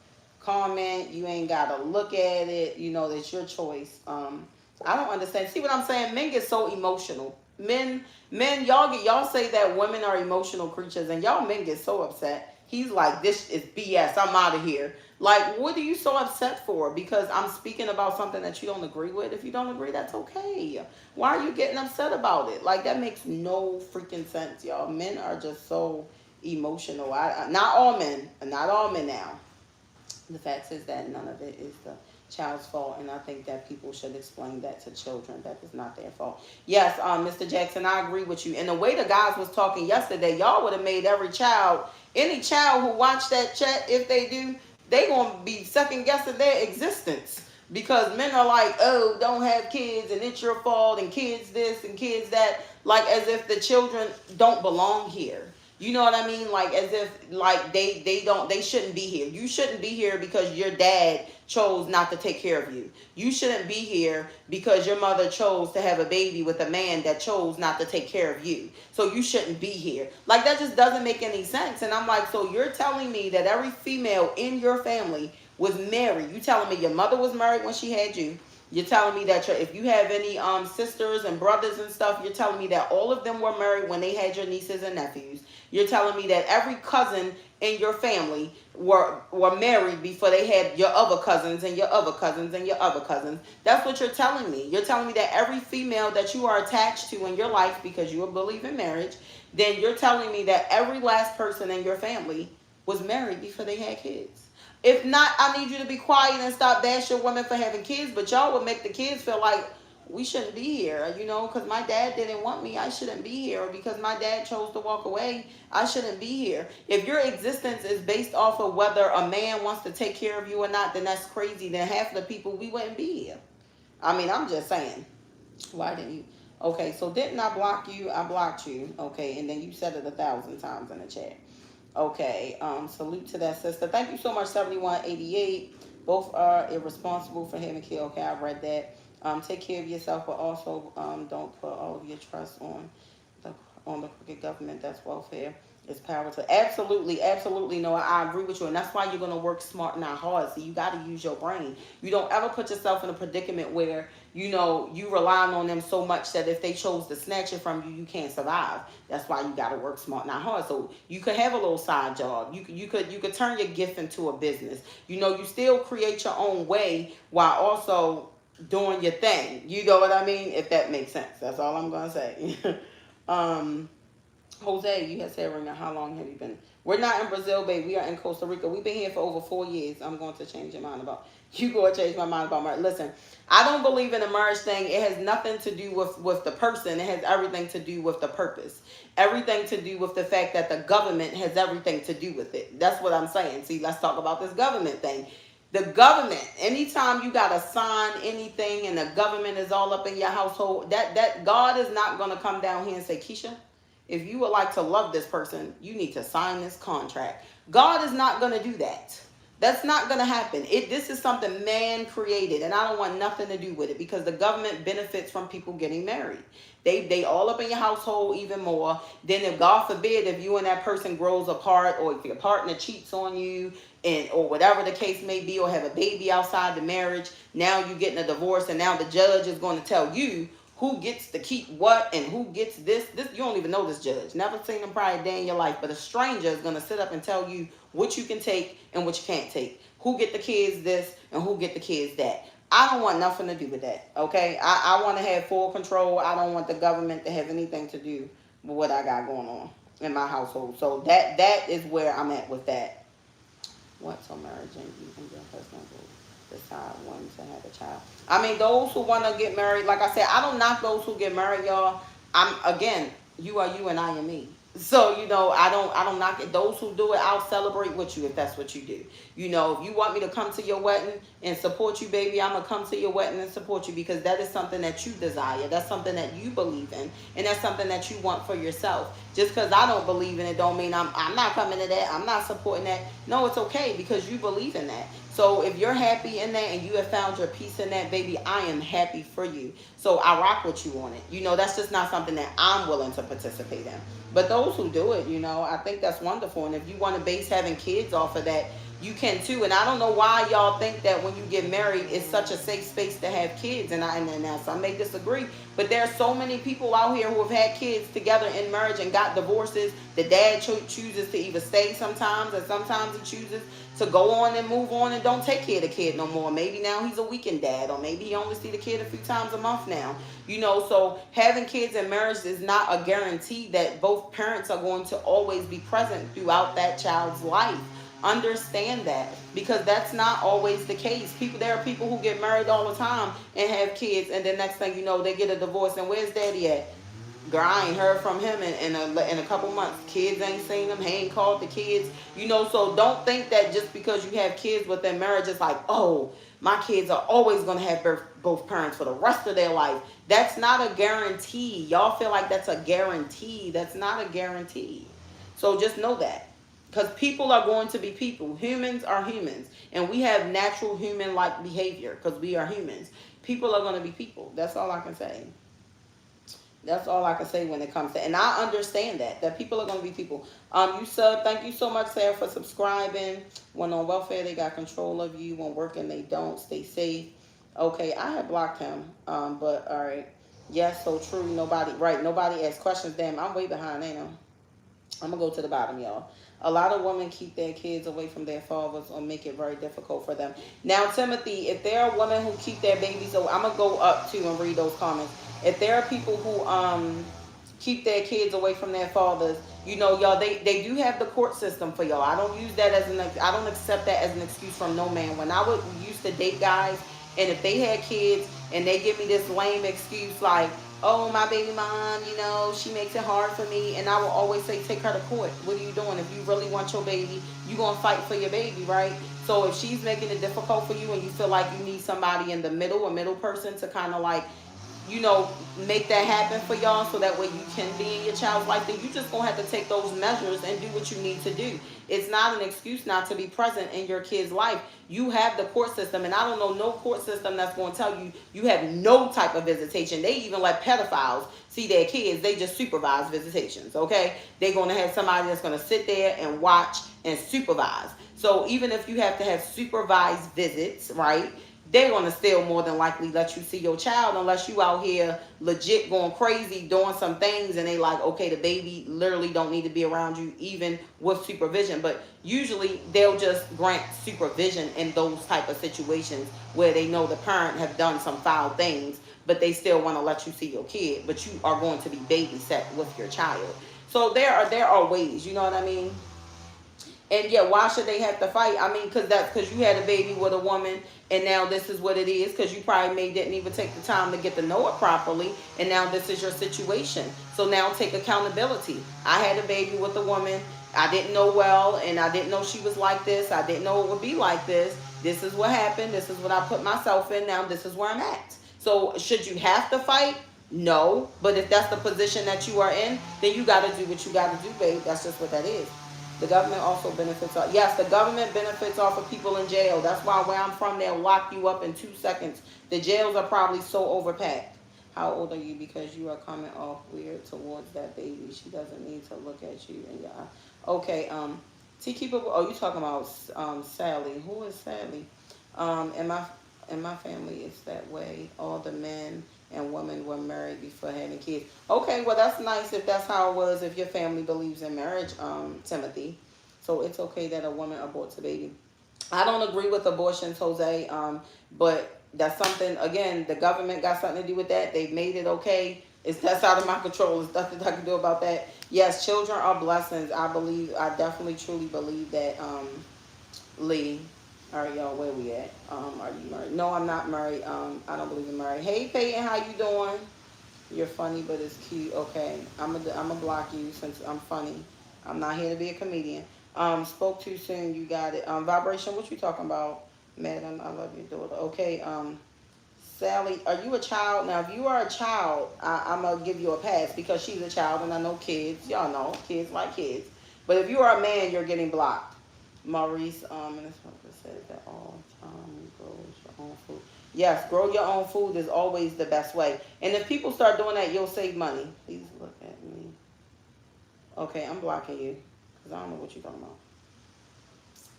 comment. You ain't gotta look at it. It's your choice. I don't understand. See what I'm saying? Men get so emotional. Men, y'all say that women are emotional creatures, and y'all men get so upset. He's like, this is BS. I'm out of here. Like, what are you so upset for? Because I'm speaking about something that you don't agree with. If you don't agree, that's okay. Why are you getting upset about it? Like, that makes no freaking sense, y'all. Men are just so emotional. Not all men now. The fact is that none of it is the child's fault, and I think that people should explain that to children. That is not their fault. Yes, Mr. Jackson, I agree with you. And the way the guys was talking yesterday, y'all would have made every child, any child who watched that chat, if they do, they gonna be second guessing their existence. Because men are like, oh, don't have kids, and it's your fault, and kids this and kids that, like as if the children don't belong here. You know what I mean? Like as if like they shouldn't be here. You shouldn't be here because your dad chose not to take care of you. You shouldn't be here because your mother chose to have a baby with a man that chose not to take care of you. So you shouldn't be here. Like that just doesn't make any sense. And I'm like, so you're telling me that every female in your family was married. You telling me your mother was married when she had you. You're telling me that if you have any sisters and brothers and stuff, you're telling me that all of them were married when they had your nieces and nephews. You're telling me that every cousin in your family were married before they had your other cousins and your other cousins and your other cousins. That's what you're telling me. You're telling me that every female that you are attached to in your life because you believe in marriage, then you're telling me that every last person in your family was married before they had kids. If not, I need you to be quiet and stop bashing women for having kids. But y'all would make the kids feel like we shouldn't be here, you know, because my dad didn't want me. I shouldn't be here. Or because my dad chose to walk away, I shouldn't be here. If your existence is based off of whether a man wants to take care of you or not, then that's crazy. Then half of the people, we wouldn't be here. I mean, I'm just saying. Why didn't you? Okay, so didn't I block you? I blocked you. Okay, and then you said it 1,000 times in the chat. Okay, salute to that sister. Thank you so much, 7188. Both are irresponsible for having kids. Okay, I read that. Take care of yourself, but also don't put all of your trust on the crooked government. That's welfare. It's power to absolutely, absolutely no. I agree with you, and that's why you're gonna work smart, not hard. So you got to use your brain. You don't ever put yourself in a predicament where you know you relying on them so much that if they chose to snatch it from you, you can't survive. That's why you got to work smart, not hard. So you could have a little side job. You could turn your gift into a business. You know, you still create your own way while also doing your thing. You know what I mean? If that makes sense. That's all I'm gonna say. Jose, you had said, Rena, how long have you been? We're not in Brazil, babe. We are in Costa Rica. We've been here for over 4 years. I'm going to change your mind about. You go and change my mind about marriage. Listen, I don't believe in the marriage thing. It has nothing to do with the person. It has everything to do with the purpose. Everything to do with the fact that the government has everything to do with it. That's what I'm saying. See, let's talk about this government thing. The government, anytime you got to sign anything and the government is all up in your household, that God is not going to come down here and say, Keisha, if you would like to love this person, you need to sign this contract. God is not going to do that. That's not going to happen. This is something man created, and I don't want nothing to do with it because the government benefits from people getting married. They all up in your household even more. Then if God forbid, if you and that person grows apart, or if your partner cheats on you, or whatever the case may be, or have a baby outside the marriage, now you're getting a divorce, and now the judge is going to tell you who gets to keep what and who gets this. You don't even know this judge. Never seen him probably a day in your life. But a stranger is going to sit up and tell you what you can take and what you can't take. Who get the kids this and who get the kids that. I don't want nothing to do with that. Okay? I want to have full control. I don't want the government to have anything to do with what I got going on in my household. So that is where I'm at with that. What's a marriage and you can be a personal goal? Decide when to have a child. I mean, those who want to get married, like I said, I don't knock those who get married, y'all. Again, you are you and I am me. So, you know, I don't knock it. Those who do it, I'll celebrate with you if that's what you do. You know, if you want me to come to your wedding and support you, baby, I'm going to come to your wedding and support you because that is something that you desire. That's something that you believe in. And that's something that you want for yourself. Just because I don't believe in it don't mean I'm not coming to that. I'm not supporting that. No, it's okay because you believe in that. So if you're happy in that and you have found your peace in that, baby, I am happy for you. So I rock with you on it. You know, that's just not something that I'm willing to participate in. But those who do it, you know, I think that's wonderful. And if you want to base having kids off of that, you can too. And I don't know why y'all think that when you get married, it's such a safe space to have kids. And some may disagree. But there are so many people out here who have had kids together in marriage and got divorces. The dad chooses to either stay sometimes, and sometimes he chooses to go on and move on and don't take care of the kid no more. Maybe now he's a weekend dad, or maybe he only see the kid a few times a month now. You know, so having kids in marriage is not a guarantee that both parents are going to always be present throughout that child's life. Understand that, because that's not always the case. There are people who get married all the time and have kids, and then next thing you know, they get a divorce, and where's daddy at? Girl, I ain't heard from him in a couple months. Kids ain't seen him. He ain't called the kids. So don't think that just because you have kids within marriage, it's like, oh, my kids are always going to have both parents for the rest of their life. That's not a guarantee. Y'all feel like that's a guarantee. That's not a guarantee. So just know that. Because people are going to be people. Humans are humans. And we have natural human-like behavior because we are humans. People are going to be people. That's all I can say. That's all I can say when it comes to, and I understand that people are gonna be people. You sub, thank you so much, Sarah, for subscribing. When on welfare, they got control of you. When working, they don't. Stay safe. Okay, I had blocked him. But all right, yes, so true. Nobody asks questions. Damn, I'm way behind, ain't I? I'm gonna go to the bottom, y'all. A lot of women keep their kids away from their fathers or make it very difficult for them. Now, Timothy, if there are women who keep their babies away, I'm gonna go up too and read those comments. If there are people who keep their kids away from their fathers, y'all, they do have the court system for y'all. I don't use that I don't accept that as an excuse from no man. When I would used to date guys, and if they had kids and they give me this lame excuse like, oh, my baby mom, she makes it hard for me, and I will always say, take her to court. What are you doing? If you really want your baby, you gonna fight for your baby, right? So if she's making it difficult for you and you feel like you need somebody in the middle, a middle person to kind of like, make that happen for y'all so that way you can be in your child's life, then you just gonna have to take those measures and do what you need to do. It's not an excuse not to be present in your kid's life. You have the court system, and I don't know no court system that's going to tell you you have no type of visitation. They even let pedophiles see their kids. They just supervise visitations, okay? They're going to have somebody that's going to sit there and watch and supervise. So even if you have to have supervised visits, right, they're going to still more than likely let you see your child unless you out here legit going crazy doing some things and they like, okay, the baby literally don't need to be around you even with supervision. But usually they'll just grant supervision in those type of situations where they know the parent have done some foul things, but they still want to let you see your kid, but you are going to be babysat with your child. So there are ways, you know what I mean? And yeah, why should they have to fight? I mean, because you had a baby with a woman, and now this is what it is, because you probably didn't even take the time to get to know it properly, and now this is your situation. So now take accountability. I had a baby with a woman I didn't know well, and I didn't know she was like this. I didn't know it would be like this. This is what happened. This is what I put myself in. Now this is where I'm at. So should you have to fight? No. But if that's the position that you are in, then you got to do what you got to do, babe. That's just what that is. The government also benefits. Yes, the government benefits off of people in jail. That's why where I'm from, they'll lock you up in 2 seconds. The jails are probably so overpacked. How old are you? Because you are coming off weird towards that baby. She doesn't need to look at you in your eye. Okay. T-Keeper. Oh, you talking about Sally? Who is Sally? In my family, it's that way. All the men and women were married before having kids. Okay, well, that's nice if that's how it was, if your family believes in marriage, Timothy. So it's okay that a woman aborts a baby. I don't agree with abortions, Jose, but that's something, again, the government got something to do with that. They've made it okay. That's out of my control. There's nothing I can do about that. Yes, children are blessings. I definitely, truly believe that, Lee. All right, y'all, where we at? Are you married? No, I'm not married. I don't believe in married. Hey, Peyton, how you doing? You're funny, but it's cute. Okay, I'm gonna block you since I'm funny. I'm not here to be a comedian. Spoke too soon. You got it. Vibration. What you talking about, madam? I love your daughter. Okay. Sally, are you a child? Now, if you are a child, I'm gonna give you a pass because she's a child, and I know kids. Y'all know kids like kids. But if you are a man, you're getting blocked. Maurice, and this one says that all time grows your own food. Yes, grow your own food is always the best way. And if people start doing that, you'll save money. Please look at me. Okay, I'm blocking you because I don't know what you're talking about.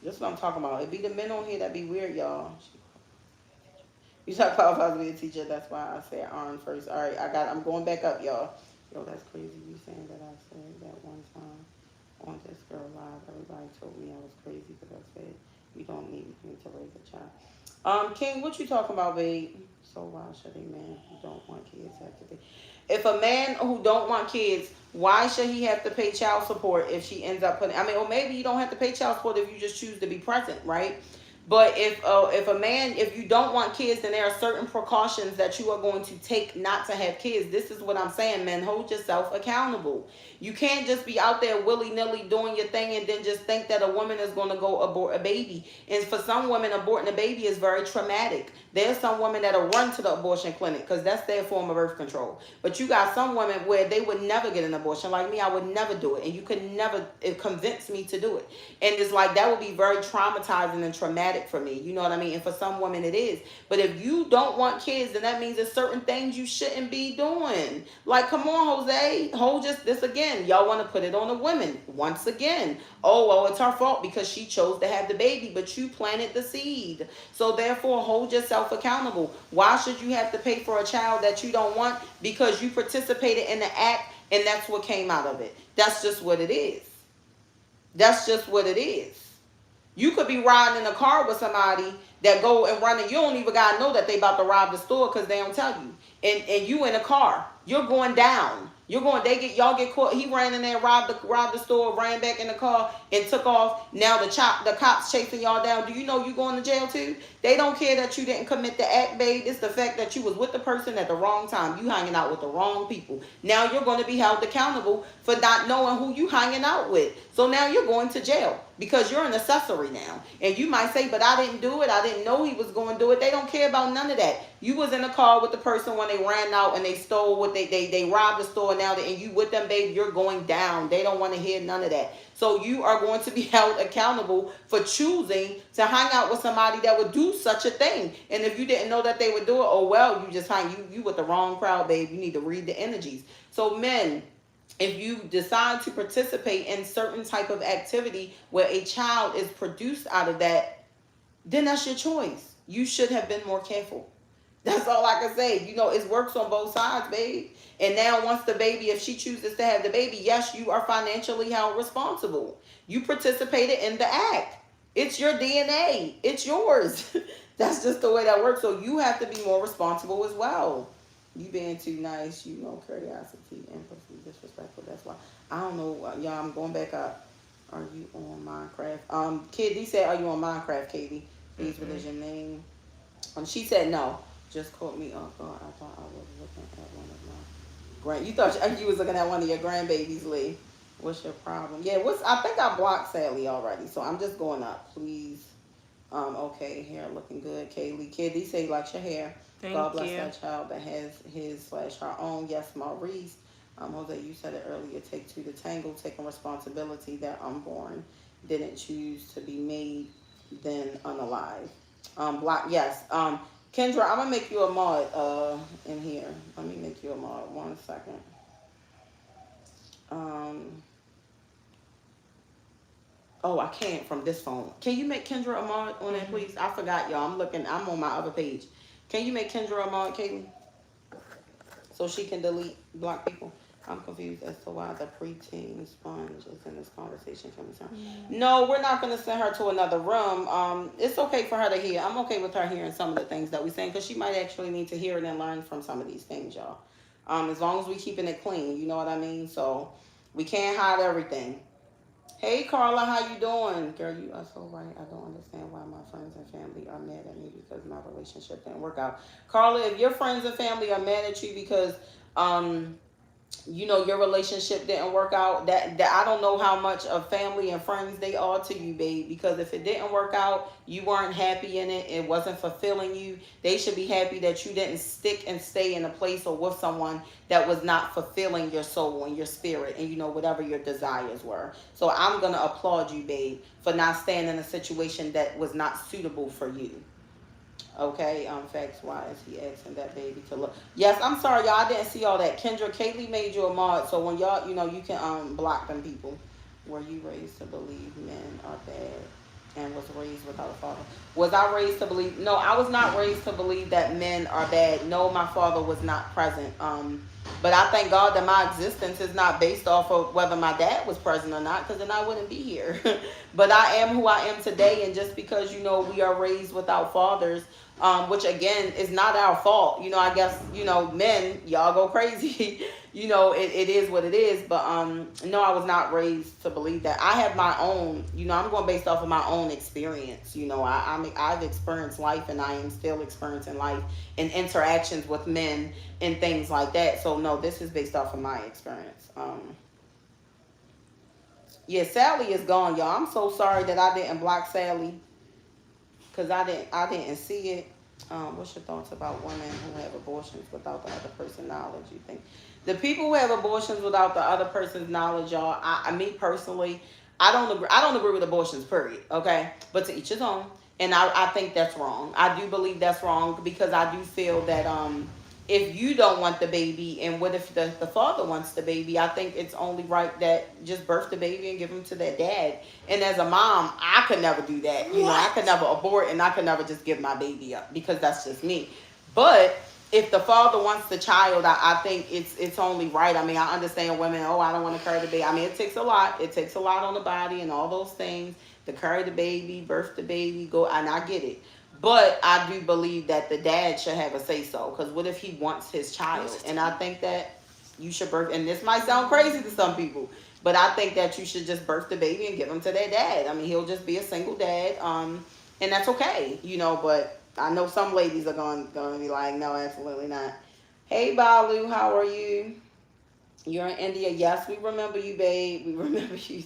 This is what I'm talking about. It be the men on here that be weird, y'all. You talk about if I was to be a teacher, that's why I said Arn first. All right, I'm going back up, y'all. Yo, that's crazy. You saying that I said that one time on this girl live. Everybody told me I was crazy because I said You don't need me to raise a child. King, what you talking about, babe? So why should a man who don't want kids have to pay? If a man who don't want kids, why should he have to pay child support if she ends up putting? I mean, or maybe you don't have to pay child support if you just choose to be present, right? But if a man, if you don't want kids, then there are certain precautions that you are going to take not to have kids. This is what I'm saying, men. Hold yourself accountable. You can't just be out there willy-nilly doing your thing and then just think that a woman is going to go abort a baby. And for some women, aborting a baby is very traumatic. There's some women that'll run to the abortion clinic because that's their form of birth control. But you got some women where they would never get an abortion. Like me, I would never do it. And you could never convince me to do it. And it's like that would be very traumatizing and traumatic for me. You know what I mean? And for some women it is. But if you don't want kids, then that means there's certain things you shouldn't be doing. Like, come on, Jose. Hold just this again. Y'all want to put it on the women. Once again. Oh, well, it's her fault because she chose to have the baby, but you planted the seed. So therefore, hold yourself accountable. Why should you have to pay for a child that you don't want? Because you participated in the act and that's what came out of it. That's just what it is. That's just what it is. You could be riding in a car with somebody that go and run and you don't even gotta know that they about to rob the store because they don't tell you. And you in a car, you're going down. Y'all get caught. He ran in there, robbed the store, ran back in the car and took off. Now the cops chasing y'all down. Do you know you going to jail too? They don't care that you didn't commit the act, babe. It's the fact that you was with the person at the wrong time. You hanging out with the wrong people. Now you're going to be held accountable for not knowing who you hanging out with. So now you're going to jail because you're an accessory now. And you might say, but I didn't do it. I didn't know he was going to do it. They don't care about none of that. You was in a car with the person when they ran out and they stole what they robbed the store now, and you with them, babe, you're going down. They don't want to hear none of that. So you are going to be held accountable for choosing to hang out with somebody that would do such a thing. And if you didn't know that they would do it, oh well, you just you with the wrong crowd, babe. You need to read the energies. So men, if you decide to participate in certain type of activity where a child is produced out of that, then that's your choice. You should have been more careful. That's all I can say. You know, it works on both sides, babe. And now once the baby, if she chooses to have the baby, yes, you are financially held responsible. You participated in the act. It's your DNA. It's yours. That's just the way that works. So you have to be more responsible as well. You being too nice, you know, curiosity, empathy, disrespectful. That's why. I don't know. Y'all, I'm going back up. Are you on Minecraft? Kid, he said, are you on Minecraft, Katie? Please, what is your name? She said no. Just caught me off guard. I thought I was looking at one of my you thought you was looking at one of your grandbabies, Lee. What's your problem? Yeah, I think I blocked Sally already, so I'm just going up. Please. Okay, hair looking good, Kayleigh. Kid, he say he likes your hair. God bless that child that has his/her own. Yes, Maurice. Jose, you said it earlier. Take two to tango, taking responsibility that unborn didn't choose to be made, then unalive. Block, yes. Kendra, I'm gonna make you a mod in here. Let me make you a mod. 1 second. Oh, I can't from this phone. Can you make Kendra a mod on that, please? I forgot, y'all. I'm on my other page. Can you make Kendra a mod, Kayleigh? So she can block people? I'm confused as to why the preteen sponge is in this conversation. No, we're not going to send her to another room. It's okay for her to hear. I'm okay with her hearing some of the things that we're saying because she might actually need to hear it and learn from some of these things, y'all. As long as we're keeping it clean, you know what I mean? So we can't hide everything. Hey, Carla, how you doing? Girl, you are so right. I don't understand why my friends and family are mad at me because my relationship didn't work out. Carla, if your friends and family are mad at you because you know your relationship didn't work out, that I don't know how much of family and friends they are to you, babe, because if it didn't work out, you weren't happy in it, it wasn't fulfilling you, they should be happy that you didn't stick and stay in a place or with someone that was not fulfilling your soul and your spirit and, you know, whatever your desires were. So I'm gonna applaud you, babe, for not staying in a situation that was not suitable for you. Okay, facts, why is he asking that baby to look? Yes, I'm sorry, y'all, I didn't see all that. Kendra, Kayleigh made you a mod, so when y'all, you know, you can block them people. Were you raised to believe men are bad and was raised without a father? Was I raised to believe? No, I was not raised to believe that men are bad. No, my father was not present. But I thank God that my existence is not based off of whether my dad was present or not, because then I wouldn't be here. But I am who I am today, and just because we are raised without fathers, which again is not our fault. I guess men, y'all go crazy. It is what it is. But no, I was not raised to believe that. I have my own. I'm going based off of my own experience. I've experienced life, and I am still experiencing life and interactions with men and things like that. So no, this is based off of my experience. Yeah, Sally is gone, y'all. I'm so sorry that I didn't block Sally because I didn't see it. What's your thoughts about women who have abortions without the other person's knowledge? You think the people who have abortions without the other person's knowledge, y'all? Me personally, I don't agree. I don't agree with abortions. Period. Okay, but to each his own. And I think that's wrong. I do believe that's wrong because I do feel that if you don't want the baby, and what if the father wants the baby? I think it's only right that just birth the baby and give him to that dad. And as a mom, I could never do that. I could never abort, and I could never just give my baby up because that's just me. But if the father wants the child, I think it's only right. I mean, I understand women, oh, I don't want to carry the baby. I mean, it takes a lot. It takes a lot on the body and all those things to carry the baby, birth the baby, go, and I get it. But I do believe that the dad should have a say so. Because what if he wants his child? And I think that you should birth, and this might sound crazy to some people, but I think that you should just birth the baby and give him to their dad. I mean, he'll just be a single dad, and that's okay, But I know some ladies are going to be like, no, absolutely not. Hey, Balu, how are you? You're in India. Yes, we remember you, babe. We remember you.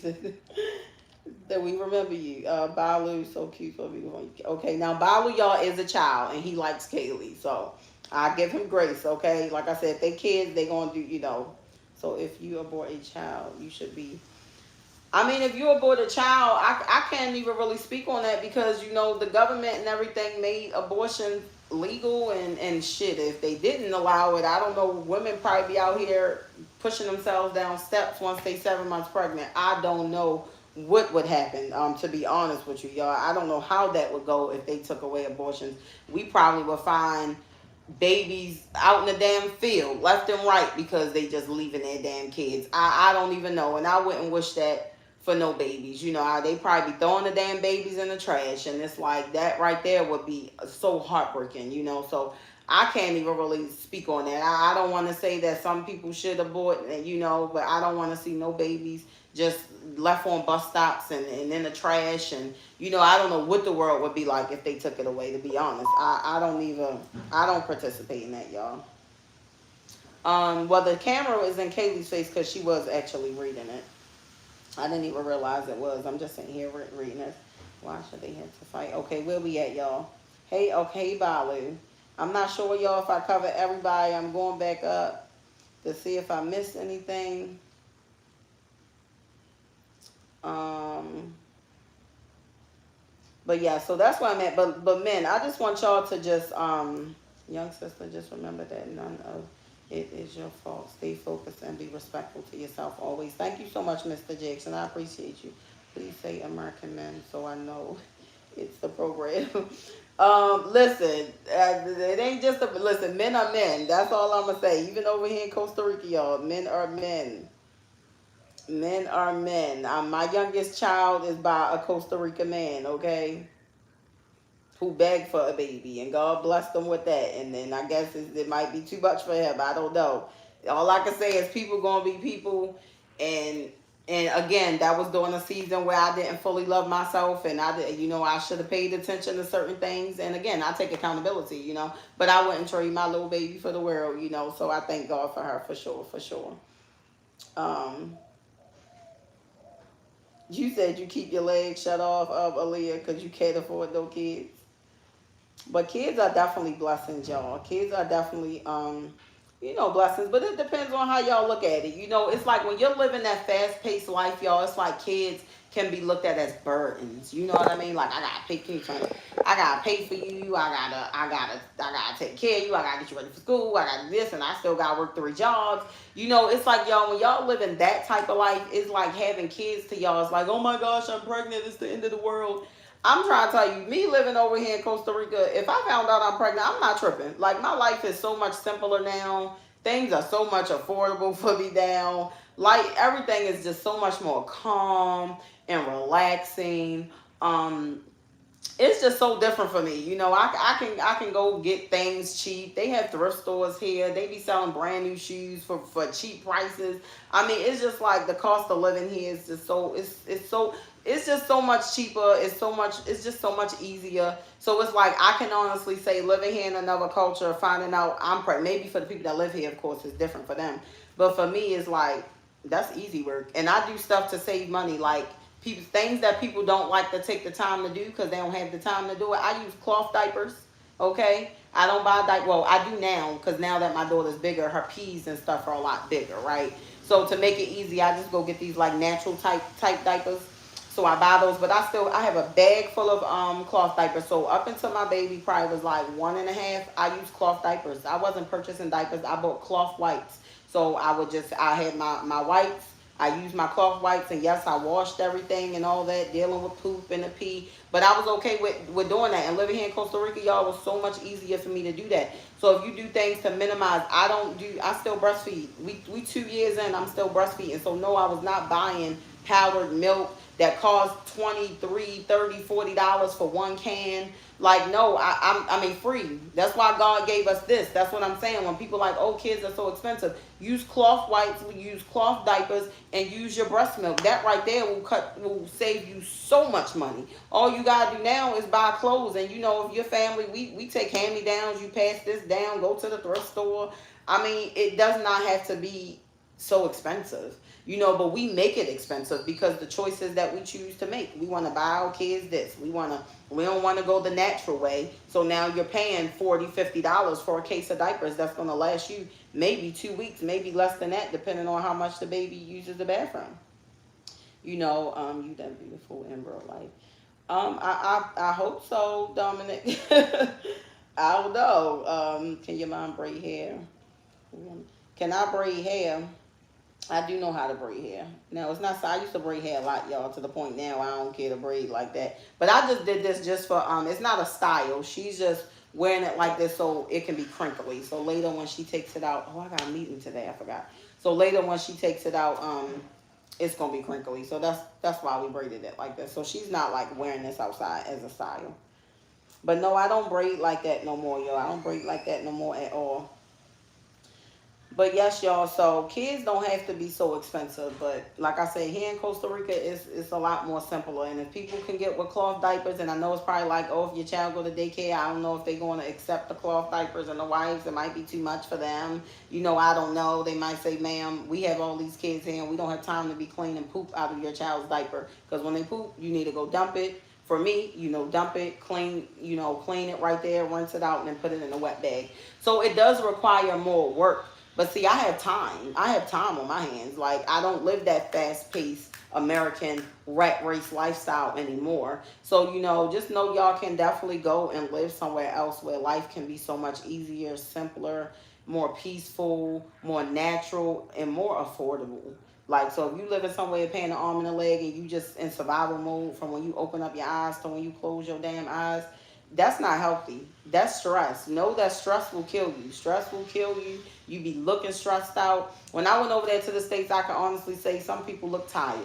That we remember you. Balu, so cute, so beautiful. Okay, now Balu, y'all, is a child, and he likes Kayleigh, so I give him grace. Okay, like I said, if they kids, they gonna do. So if you abort a child, you should be. I mean, if you abort a child, I can't even really speak on that because the government and everything made abortion legal and shit. If they didn't allow it, I don't know. Women probably be out here pushing themselves down steps once they 7 months pregnant. I don't know what would happen. To be honest with you, y'all, I don't know how that would go if they took away abortions. We probably would find babies out in the damn field, left and right, because they just leaving their damn kids. I don't even know, and I wouldn't wish that for no babies. They probably be throwing the damn babies in the trash, and it's like that right there would be so heartbreaking. So I can't even really speak on that. I don't want to say that some people should abort, but I don't want to see no babies just left on bus stops and in the trash. And I don't know what the world would be like if they took it away, to be honest. I don't participate in that, y'all. Well, the camera is in Kayleigh's face because she was actually reading it. I didn't even realize it was. I'm just sitting here reading it. Why should they have to fight? Okay, where we at, y'all? Hey, okay, Balu. I'm not sure, y'all, if I covered everybody. I'm going back up to see if I missed anything. But yeah, so that's where I'm at. But men, I just want y'all to just young sister, just remember that none of it is your fault. Stay focused and be respectful to yourself always. Thank you so much, Mr. Jackson. I appreciate you. Please say American men so I know it's the program. Listen, it ain't just listen, men are men. That's all I'm gonna say. Even over here in Costa Rica, y'all, men are men. Men are men. My youngest child is by a Costa Rica man, okay? Who begged for a baby, and God blessed them with that. And then I guess it might be too much for him. I don't know. All I can say is people gonna be people, and again, that was during a season where I didn't fully love myself, and I should have paid attention to certain things. And again, I take accountability, but I wouldn't trade my little baby for the world, So I thank God for her for sure, for sure. You said you keep your legs shut off, Aaliyah, because you can't afford no kids. But kids are definitely blessings, y'all. Kids are definitely, blessings. But it depends on how y'all look at it. It's like when you're living that fast-paced life, y'all, it's like kids can be looked at as burdens. You know what I mean? Like, I gotta pay, I gotta pay for you. I gotta take care of you. I gotta get you ready for school. I gotta do this, and I still gotta work 3 jobs. It's like, y'all, when y'all living that type of life, it's like having kids to y'all. It's like, oh my gosh, I'm pregnant. It's the end of the world. I'm trying to tell you, me living over here in Costa Rica, if I found out I'm pregnant, I'm not tripping. Like, my life is so much simpler now. Things are so much affordable for me now. Like everything is just so much more calm and relaxing. Um, it's just so different for me. I can go get things cheap. They have thrift stores here. They be selling brand new shoes for cheap prices. I mean, it's just like the cost of living here is just so it's just so much cheaper. It's just so much easier. So it's like I can honestly say living here in another culture, finding out maybe for the people that live here, of course, it's different for them. But for me, it's like that's easy work, and I do stuff to save money, like people things that people don't like to take the time to do because they don't have the time to do it. I use cloth diapers. Okay, I don't buy diapers. Well, I do now because now that my daughter's bigger, her peas and stuff are a lot bigger, right? So to make it easy, I just go get these like natural type diapers. So I buy those, but I have a bag full of cloth diapers. So up until my baby probably was like 1.5, I used cloth diapers. I wasn't purchasing diapers. I bought cloth wipes. So I had my wipes. I used my cloth wipes, and yes, I washed everything and all that, dealing with poop and the pee. But I was okay with doing that. And living here in Costa Rica, y'all, was so much easier for me to do that. So if you do things to minimize, I still breastfeed. We 2 years in, I'm still breastfeeding. So no, I was not buying powdered milk that cost 23, 30, $40 for one can. Like, no, I mean, free. That's why God gave us this. That's what I'm saying. When people like, oh, kids are so expensive, use cloth wipes, use cloth diapers, and use your breast milk. That right there will save you so much money. All you gotta do now is buy clothes. And if your family, we take hand-me-downs, you pass this down, go to the thrift store. I mean, it does not have to be so expensive. But we make it expensive because the choices that we choose to make. We want to buy our kids this. We don't want to go the natural way. So now you're paying $40, $50 for a case of diapers that's going to last you maybe 2 weeks, maybe less than that, depending on how much the baby uses the bathroom. You done beautiful in real life. I hope so, Dominic. I don't know. Can your mom braid hair? Can I braid hair? I do know how to braid hair. Now, it's not so I used to braid hair a lot, y'all, to the point now I don't care to braid like that. But I just did this just for, it's not a style. She's just wearing it like this so it can be crinkly. So later when she takes it out, I got a meeting today, I forgot. So later when she takes it out, it's going to be crinkly. So that's why we braided it like this. So she's not like wearing this outside as a style. But no, I don't braid like that no more, y'all. I don't braid like that no more at all. But yes, y'all, so kids don't have to be so expensive. But like I said, here in Costa Rica, it's a lot more simpler. And if people can get with cloth diapers, and I know it's probably like, oh, if your child go to daycare, I don't know if they're going to accept the cloth diapers and the wipes. It might be too much for them. I don't know. They might say, ma'am, we have all these kids here, and we don't have time to be cleaning poop out of your child's diaper. Because when they poop, you need to go dump it. For me, dump it, clean it right there, rinse it out, and then put it in a wet bag. So it does require more work. But see, I have time. I have time on my hands. Like, I don't live that fast-paced American rat race lifestyle anymore. So, just know y'all can definitely go and live somewhere else where life can be so much easier, simpler, more peaceful, more natural, and more affordable. Like, so if you live in somewhere paying an arm and a leg and you just in survival mode from when you open up your eyes to when you close your damn eyes, that's not healthy. That's stress. Know that stress will kill you. Stress will kill you. You be looking stressed out. When I went over there to the States, I can honestly say some people look tired.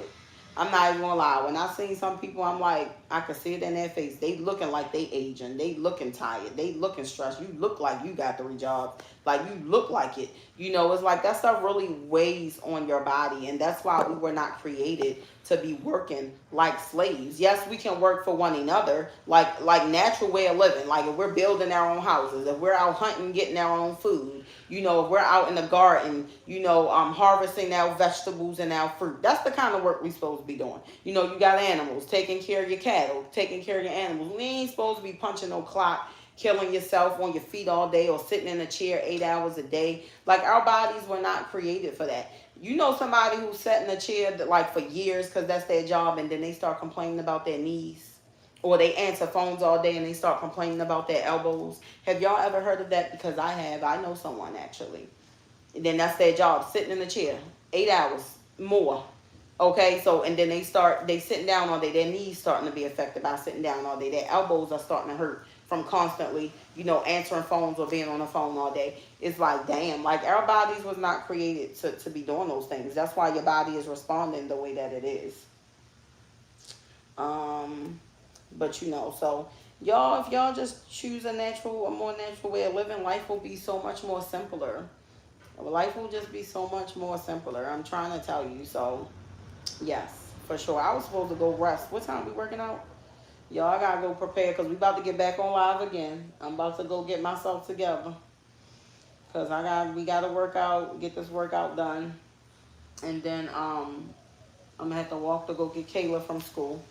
I'm not even gonna lie. When I seen some people, I'm like, I could see it in their face. They looking like they aging. They looking tired. They looking stressed. You look like you got 3 jobs. Like, you look like it. It's like that stuff really weighs on your body. And that's why we were not created to be working like slaves. Yes, we can work for one another, like natural way of living. Like if we're building our own houses, if we're out hunting, getting our own food, if we're out in the garden, harvesting our vegetables and our fruit. That's the kind of work we're supposed to be doing. You got animals, taking care of your cattle, taking care of your animals. We ain't supposed to be punching no clock, killing yourself on your feet all day or sitting in a chair 8 hours a day. Like, our bodies were not created for that. Somebody who sat in a chair like for years because that's their job, and then they start complaining about their knees, or they answer phones all day and they start complaining about their elbows. Have y'all ever heard of that? Because I have. I know someone actually. And then that's their job, sitting in a chair 8 hours more. Okay, so and then they sitting down all day. Their knees starting to be affected by sitting down all day. Their elbows are starting to hurt from constantly, answering phones or being on the phone all day. It's like, damn, like our bodies was not created to be doing those things. That's why your body is responding the way that it is. Um, but so y'all, if y'all just choose a more natural way of living, life will be so much more simpler. Life will just be so much more simpler. I'm trying to tell you. So yes, for sure. I was supposed to go rest. What time we working out? Y'all, I gotta go prepare because we about to get back on live again. I'm about to go get myself together because we gotta work out, get this workout done, and then I'm gonna have to walk to go get Kayla from school.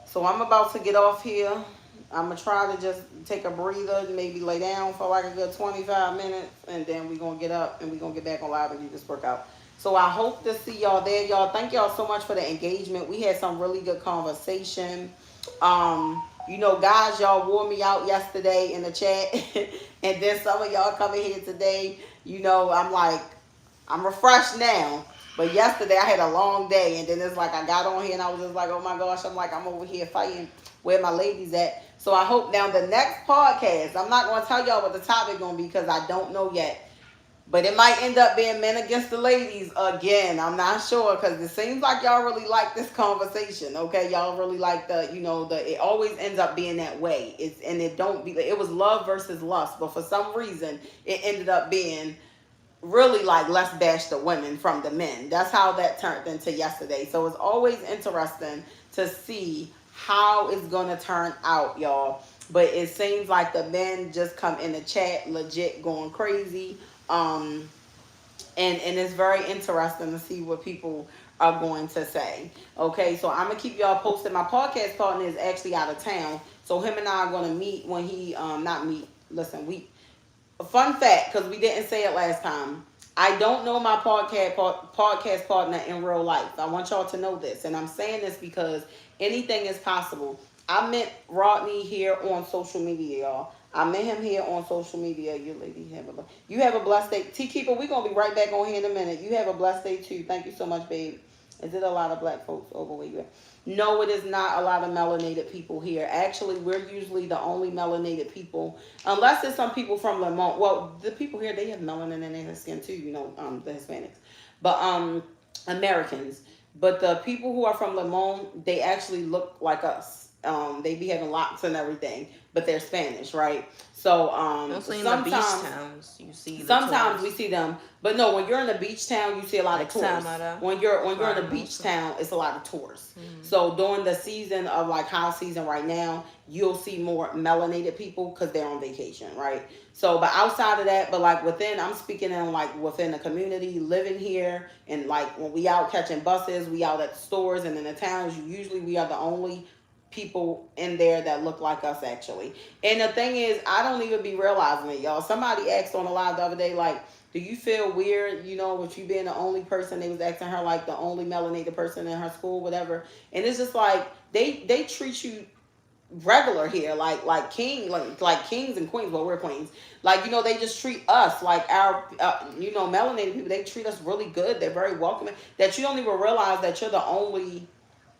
So I'm about to get off here. I'm gonna try to just take a breather, maybe lay down for like a good 25 minutes, and then we're gonna get up and we're gonna get back on live and do this workout. So I hope to see y'all there, y'all. Thank y'all so much for the engagement. We had some really good conversation. Guys, y'all wore me out yesterday in the chat, and then some of y'all coming here today. I'm like, I'm refreshed now. But yesterday I had a long day, and then it's like I got on here and I was just like, oh my gosh, I'm like, I'm over here fighting where my ladies at. So I hope now the next podcast, I'm not going to tell y'all what the topic going to be because I don't know yet. But it might end up being men against the ladies again. I'm not sure because it seems like y'all really like this conversation. Okay, y'all really like it always ends up being that way. It was love versus lust, but for some reason it ended up being really like let's bash the women from the men. That's how that turned into yesterday. So it's always interesting to see how it's gonna turn out, y'all. But it seems like the men just come in the chat legit going crazy. And it's very interesting to see what people are going to say. Okay, so I'm gonna keep y'all posted. My podcast partner is actually out of town, so him and I are gonna meet when he not meet. Listen, a fun fact, because we didn't say it last time. I don't know my podcast partner in real life. I want y'all to know this, and I'm saying this because anything is possible. I met Rodney here on social media, y'all. I met him here on social media. You have a blessed day. T Keeper, we're gonna be right back on here in a minute. You have a blessed day too. Thank you so much, babe. Is it a lot of black folks over where you at? No, it is not a lot of melanated people here. Actually, we're usually the only melanated people, unless there's some people from Lemont. Well, the people here, they have melanin in their skin too, the Hispanics. But Americans. But the people who are from Lemont, they actually look like us. They be having locks and everything, but they're Spanish, right? So mostly in the beach towns, you see. Sometimes we see them, but no. When you're in a beach town, you see a lot of tourists. When you're in a beach town, it's a lot of tourists. Mm-hmm. So during the season of like high season right now, you'll see more melanated people because they're on vacation, right? So, but outside of that, but like I'm speaking in like within the community, living here, and like when we out catching buses, we out at the stores and in the towns. Usually we are the only people in there that look like us actually. And the thing is, I don't even be realizing it, y'all. Somebody asked on the live the other day, like, do you feel weird, with you being the only person? They was asking her, like, the only melanated person in her school, whatever. And it's just like they treat you regular here, like kings and queens. Well, we're queens. Like, they just treat us like our melanated people. They treat us really good. They're very welcoming. That you don't even realize that you're the only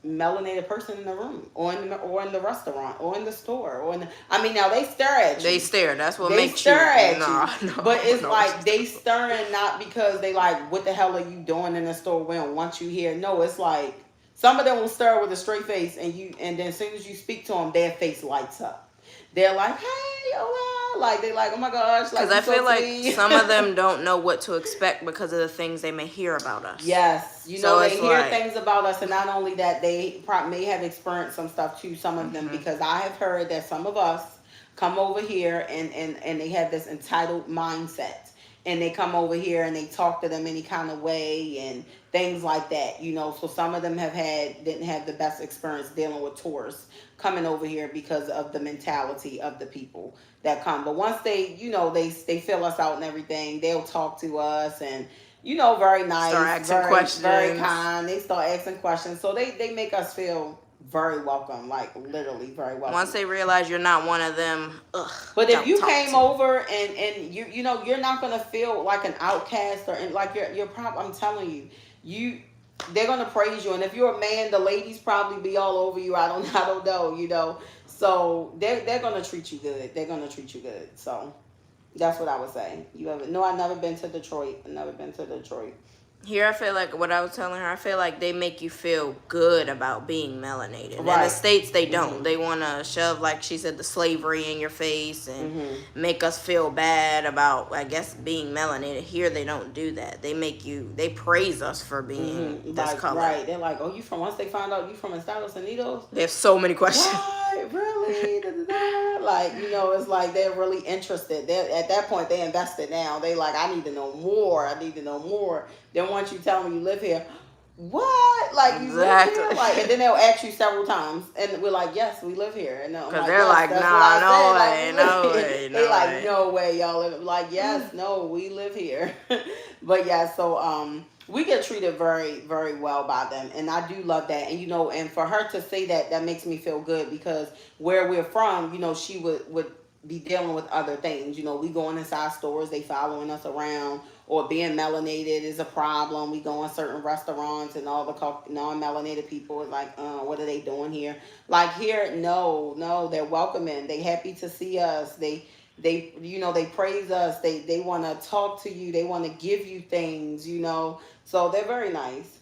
melanated person in the room, or in the restaurant, or in the store, now they stare at you. They stare. That's what they makes stare you. At you. But it's like they staring not because they like, what the hell are you doing in the store? We don't want you here. No, it's like some of them will stare with a straight face, and then as soon as you speak to them, their face lights up. They're like, hey, hola. Like, they're like, oh my gosh. Because I feel like some of them don't know what to expect because of the things they may hear about us. Yes. They hear things about us. And not only that, they may have experienced some stuff too, some of them. Because I have heard that some of us come over here and they have this entitled mindset. And they come over here and they talk to them any kind of way and things like that, So some of them didn't have the best experience dealing with tourists coming over here because of the mentality of the people that come. But once they fill us out and everything, they'll talk to us and, very nice. Start asking questions. Very kind. They start asking questions. So they make us feel very welcome, like literally very welcome. Once they realize you're not one of them, but if you came over and you're not gonna feel like an outcast or like you're probably, I'm telling you, they're gonna praise you. And if you're a man, the ladies probably be all over you. I don't know, So they're gonna treat you good. They're gonna treat you good. So that's what I would say. You ever? No, I've never been to Detroit. I've never been to Detroit. Here, I feel like what I was telling her, I feel like they make you feel good about being melanated. In the Right. States, they don't. They want to shove, like she said, the slavery in your face and make us feel bad about, I guess, being melanated. Here, they don't do that. They praise us for being this Like, color. right. They're like, oh, you from, once they find out you from Estados Unidos, They have so many questions. what? Really? Da, da, da. Like, it's like they're really interested. They're, at that point, they invested now. They like, I need to know more. I need to know more. Then once you tell me you live here, what? Like, you live here? Like, and then they'll ask you several times, and we're like, yes, we live here. And because they're like, nah, no way, no way. They like, no way, y'all live. Like, yes, no, we live here. But yeah, so we get treated very, very well by them, and I do love that. And and for her to say that, that makes me feel good, because where we're from, she would be dealing with other things. We going inside stores, they following us around, or being melanated is a problem. We go in certain restaurants, and all the non-melanated people is like, what are they doing here? Like here, no, they're welcoming. They happy to see us. They they praise us. They want to talk to you. They want to give you things. So they're very nice.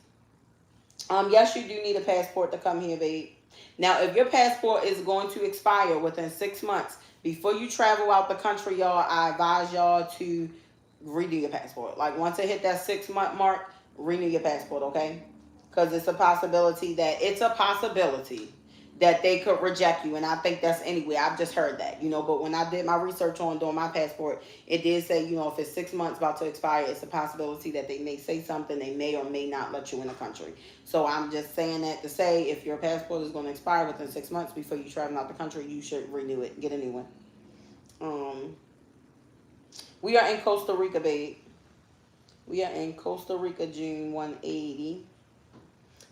Yes, you do need a passport to come here, babe. Now, if your passport is going to expire within 6 months, before you travel out the country, y'all, I advise y'all to renew your passport. Like, once it hit that 6-month mark, renew your passport, okay? Because it's a possibility that they could reject you, and I think that's anyway. I've just heard that, but when I did my research on doing my passport, it did say, if it's 6 months about to expire, it's a possibility that they may say something. They may or may not let you in the country. So I'm just saying that to say, if your passport is going to expire within 6 months before you travel out the country, you should renew it, get a new one. We are in Costa Rica, babe. We are in Costa Rica, June 180.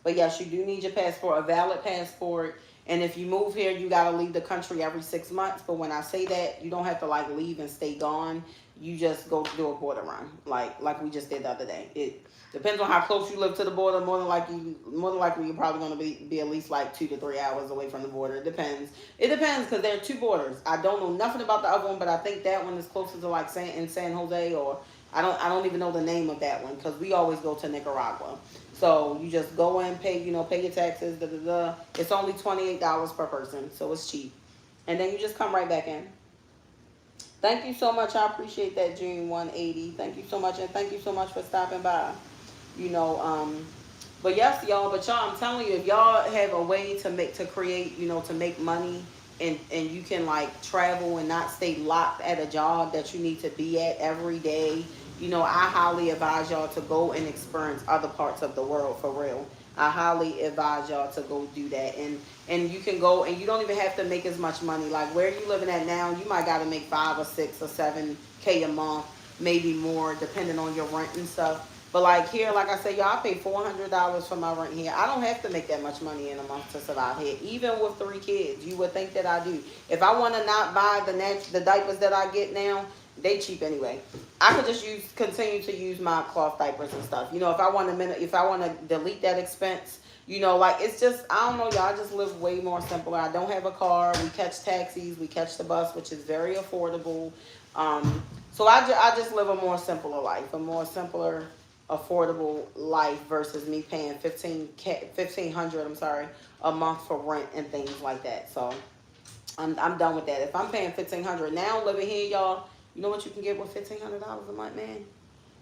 But yes, you do need your passport, a valid passport. And if you move here, you got to leave the country every 6 months. But when I say that, you don't have to like leave and stay gone. You just go do a border run, like we just did the other day. It depends on how close you live to the border. More than likely, you're probably going to be at least like 2 to 3 hours away from the border. It depends. It depends, because there are 2 borders. I don't know nothing about the other one, but I think that one is closer to like in San Jose, or I don't even know the name of that one, because we always go to Nicaragua. So you just go in, pay your taxes, It's only $28 per person, so it's cheap. And then you just come right back in. Thank you so much. I appreciate that, June 180. Thank you so much, and thank you so much for stopping by. But yes, y'all, I'm telling you, if y'all have a way to create, to make money, and you can like travel and not stay locked at a job that you need to be at every day, I highly advise y'all to go and experience other parts of the world, for real. I highly advise y'all to go do that. And you can go, and you don't even have to make as much money. Like, where you living at now, you might got to make 5 or 6 or 7K a month, maybe more, depending on your rent and stuff. But like here, like I said, y'all, I pay $400 for my rent here. I don't have to make that much money in a month to survive here, even with 3 kids. You would think that I do. If I want to not buy the diapers that I get now, they cheap anyway. I could just continue to use my cloth diapers and stuff. If I want to delete that expense, like, it's just, I don't know, y'all. I just live way more simpler. I don't have a car. We catch taxis. We catch the bus, which is very affordable. So I just live a more simpler life, a more simpler, affordable life, versus me paying $1,500 a month for rent and things like that. So I'm done with that. If I'm paying $1,500 now living here, y'all, you know what you can get with $1,500 a month, man?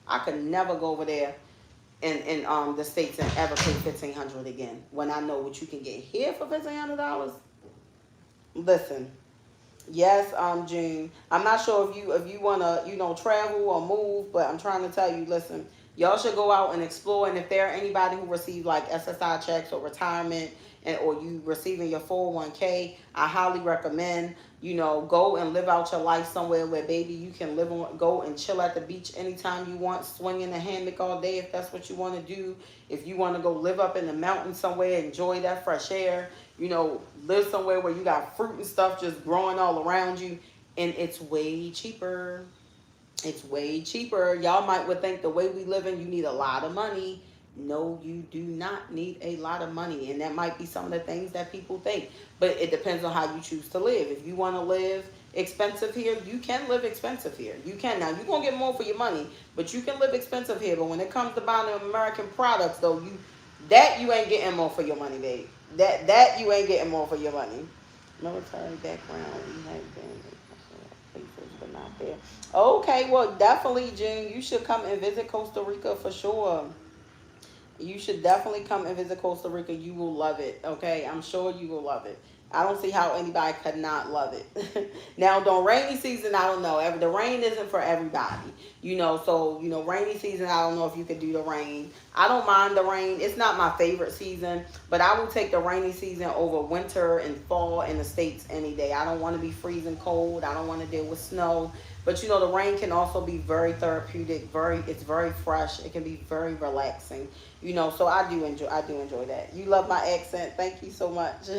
I could never go over there in the States and ever pay $1,500 again, when I know what you can get here for $1,500. Listen, yes, June. I'm not sure if you wanna travel or move, but I'm trying to tell you, listen, y'all should go out and explore. And if there are anybody who receive like SSI checks or retirement, or you receiving your 401k, I highly recommend, go and live out your life somewhere where, baby, you can go and chill at the beach anytime you want, swing in a hammock all day if that's what you want to do. If you want to go live up in the mountains somewhere, enjoy that fresh air, live somewhere where you got fruit and stuff just growing all around you, and it's way cheaper. It's way cheaper. Y'all would think the way we living, you need a lot of money. No, you do not need a lot of money. And that might be some of the things that people think. But it depends on how you choose to live. If you want to live expensive here, you can live expensive here. You can. Now, you're going to get more for your money, but you can live expensive here. But when it comes to buying American products, though, you ain't getting more for your money, babe. That you ain't getting more for your money. Military background, we have been places, but not there. Okay, well, definitely, June, you should come and visit Costa Rica for sure. You should definitely come and visit Costa Rica. You will love it. Okay, I'm sure you will love it. I don't see how anybody could not love it. Now, during rainy season, I don't know. The rain isn't for everybody, So rainy season, I don't know if you could do the rain. I don't mind the rain. It's not my favorite season, but I will take the rainy season over winter and fall in the States any day. I don't want to be freezing cold. I don't want to deal with snow. But the rain can also be very therapeutic. It's very fresh. It can be very relaxing. So I do enjoy that. You love my accent. Thank you so much.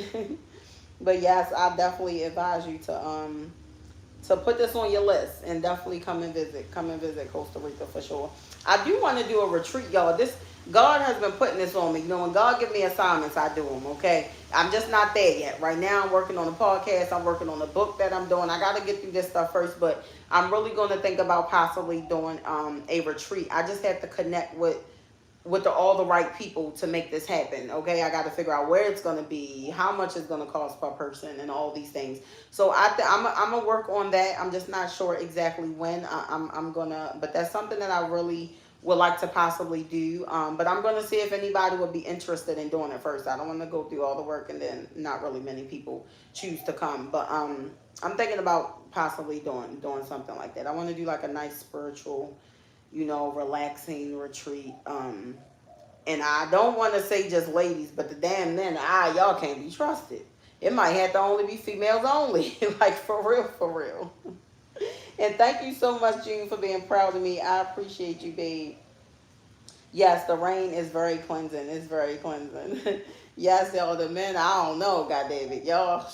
But yes, I definitely advise you to put this on your list and definitely come and visit. Come and visit Costa Rica for sure. I do want to do a retreat, y'all. This God has been putting this on me. When God give me assignments, I do them. Okay, I'm just not there yet. Right now, I'm working on a podcast. I'm working on a book that I'm doing. I got to get through this stuff first, but I'm really going to think about possibly doing a retreat. I just have to connect with all the right people to make this happen. Okay, I got to figure out where it's going to be, how much it's going to cost per person, and all these things. So I'm gonna work on that. I'm just not sure exactly when. I'm gonna, but that's something that I really would like to possibly do. But I'm gonna see if anybody would be interested in doing it first. I don't want to go through all the work and then not really many people choose to come. But I'm thinking about possibly doing something like that. I want to do like a nice spiritual, relaxing retreat. And I don't want to say just ladies, but the damn men, y'all can't be trusted. It might have to only be females only, like for real, for real. And thank you so much, June, for being proud of me. I appreciate you, babe. Yes, the rain is very cleansing. It's very cleansing. Yes, y'all, the men, I don't know, goddamn it, y'all.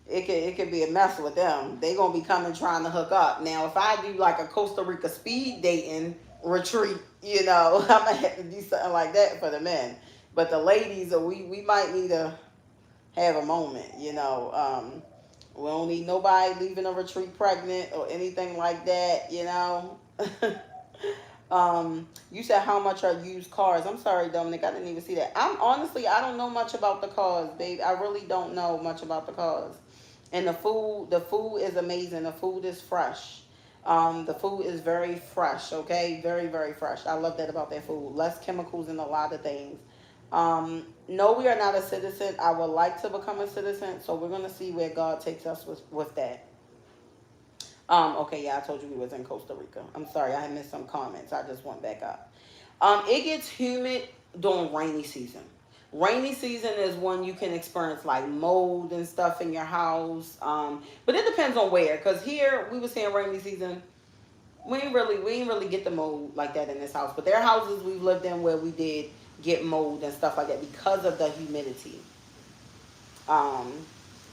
It could be a mess with them. They gonna be coming trying to hook up. Now, if I do like a Costa Rica speed dating retreat, I'm gonna have to do something like that for the men. But the ladies, we might need to have a moment. We don't need nobody leaving a retreat pregnant or anything like that. You said how much are used cars? I'm sorry, Dominic, I didn't even see that. I don't know much about the cars, babe. I really don't know much about the cars. And the food is amazing. The food is fresh. The food is very fresh, okay? Very, very fresh. I love that about that food. Less chemicals in a lot of things. No, we are not a citizen. I would like to become a citizen, so we're going to see where God takes us with that. Okay, yeah, I told you we was in Costa Rica. I'm sorry, I had missed some comments. I just went back up. It gets humid during rainy season. Rainy season is when you can experience like mold and stuff in your house. But it depends on where. Cause here we were saying rainy season, we ain't really get the mold like that in this house. But there are houses we've lived in where we did get mold and stuff like that because of the humidity. Um,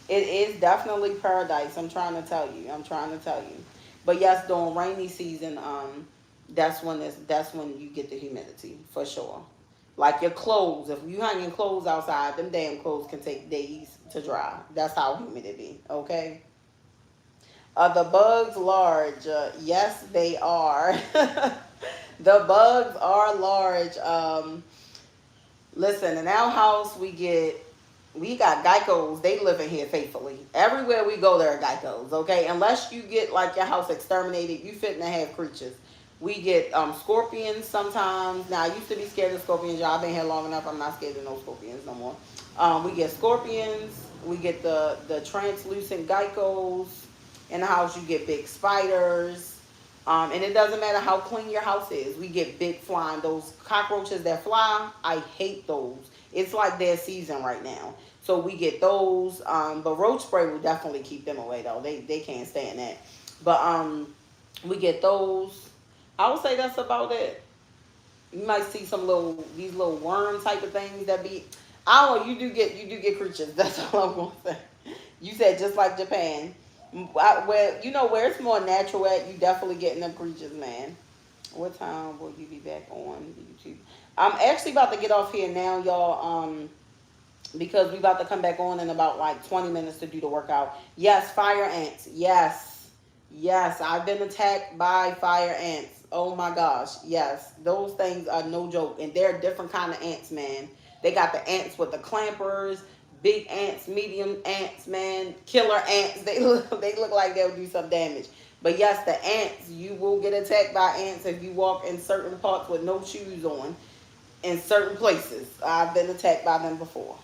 it is definitely paradise. I'm trying to tell you. I'm trying to tell you. But yes, during rainy season, that's when you get the humidity for sure. Like your clothes, if you hanging clothes outside, them damn clothes can take days to dry. That's how humid it be. Okay. Are the bugs large? Yes, they are. The bugs are large. Listen, in our house, we got geckos. They live in here faithfully. Everywhere we go, there are geckos. Okay, unless you get like your house exterminated, you fit to have creatures. We get scorpions sometimes. Now, I used to be scared of scorpions. Y'all been here long enough. I'm not scared of no scorpions no more. We get scorpions. We get the translucent geckos. In the house, you get big spiders. And it doesn't matter how clean your house is. We get big flying. Those cockroaches that fly, I hate those. It's like their season right now. So we get those. But roach spray will definitely keep them away, though. They can't stand that. But we get those. I would say that's about it. You might see these little worm type of things that be. I don't know. You do get creatures. That's all I'm gonna say. You said just like Japan. Where it's more natural at, you definitely getting them creatures, man. What time will you be back on YouTube? I'm actually about to get off here now, y'all. Because we about to come back on in about like 20 minutes to do the workout. Yes, fire ants. Yes. Yes, I've been attacked by fire ants. Oh my gosh. Yes. Those things are no joke. And they're different kind of ants, man. They got the ants with the clampers, big ants, medium ants, man, killer ants. They look like they'll do some damage. But yes, the ants, you will get attacked by ants if you walk in certain parts with no shoes on in certain places. I've been attacked by them before.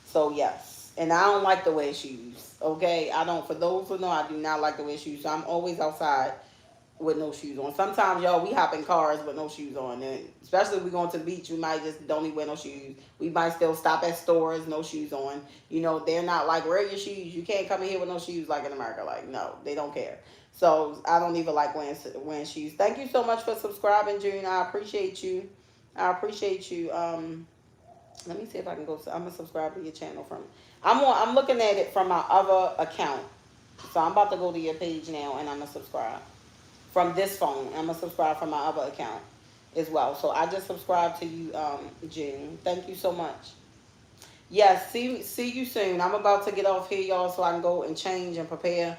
So yes, and I don't like to wear shoes. Okay, I don't. For those who know, I do not like to wear shoes. So I'm always outside with no shoes on. Sometimes, y'all, we hop in cars with no shoes on, and especially if we going to the beach, we might just don't even wear no shoes. We might still stop at stores, no shoes on. You know, they're not like, wear your shoes. You can't come in here with no shoes like in America. Like, no, they don't care. So I don't even like wearing shoes. Thank you so much for subscribing, June. I appreciate you. I appreciate you. Let me see if I can go. I'm gonna subscribe to your channel from. I'm looking at it from my other account. So I'm about to go to your page now, and I'm gonna subscribe from this phone. I'm gonna subscribe from my other account as well. So I just subscribed to you, June. Thank you so much. Yes, see you soon. I'm about to get off here, y'all, so I can go and change and prepare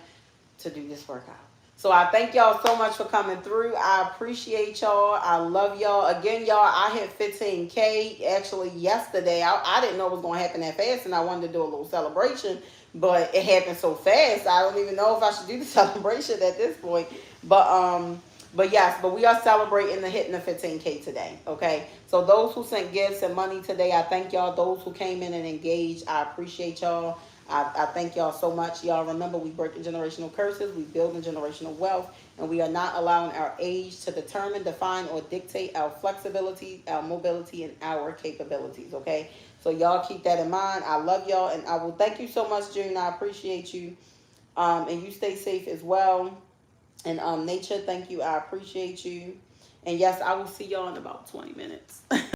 to do this workout. So I thank y'all so much for coming through. I appreciate y'all. I love y'all. Again, y'all, I hit 15K actually yesterday. I didn't know it was going to happen that fast, and I wanted to do a little celebration, but it happened so fast. I don't even know if I should do the celebration at this point. But yes, but we are celebrating the hitting the 15K today. Okay. So those who sent gifts and money today, I thank y'all. Those who came in and engaged, I appreciate y'all. I thank y'all so much. Y'all remember, we breaking generational curses, we building generational wealth, and we are not allowing our age to determine, define, or dictate our flexibility, our mobility, and our capabilities. Okay. So y'all keep that in mind. I love y'all, and I will thank you so much, June. I appreciate you. And you stay safe as well. And nature, thank you. I appreciate you. And yes, I will see y'all in about 20 minutes.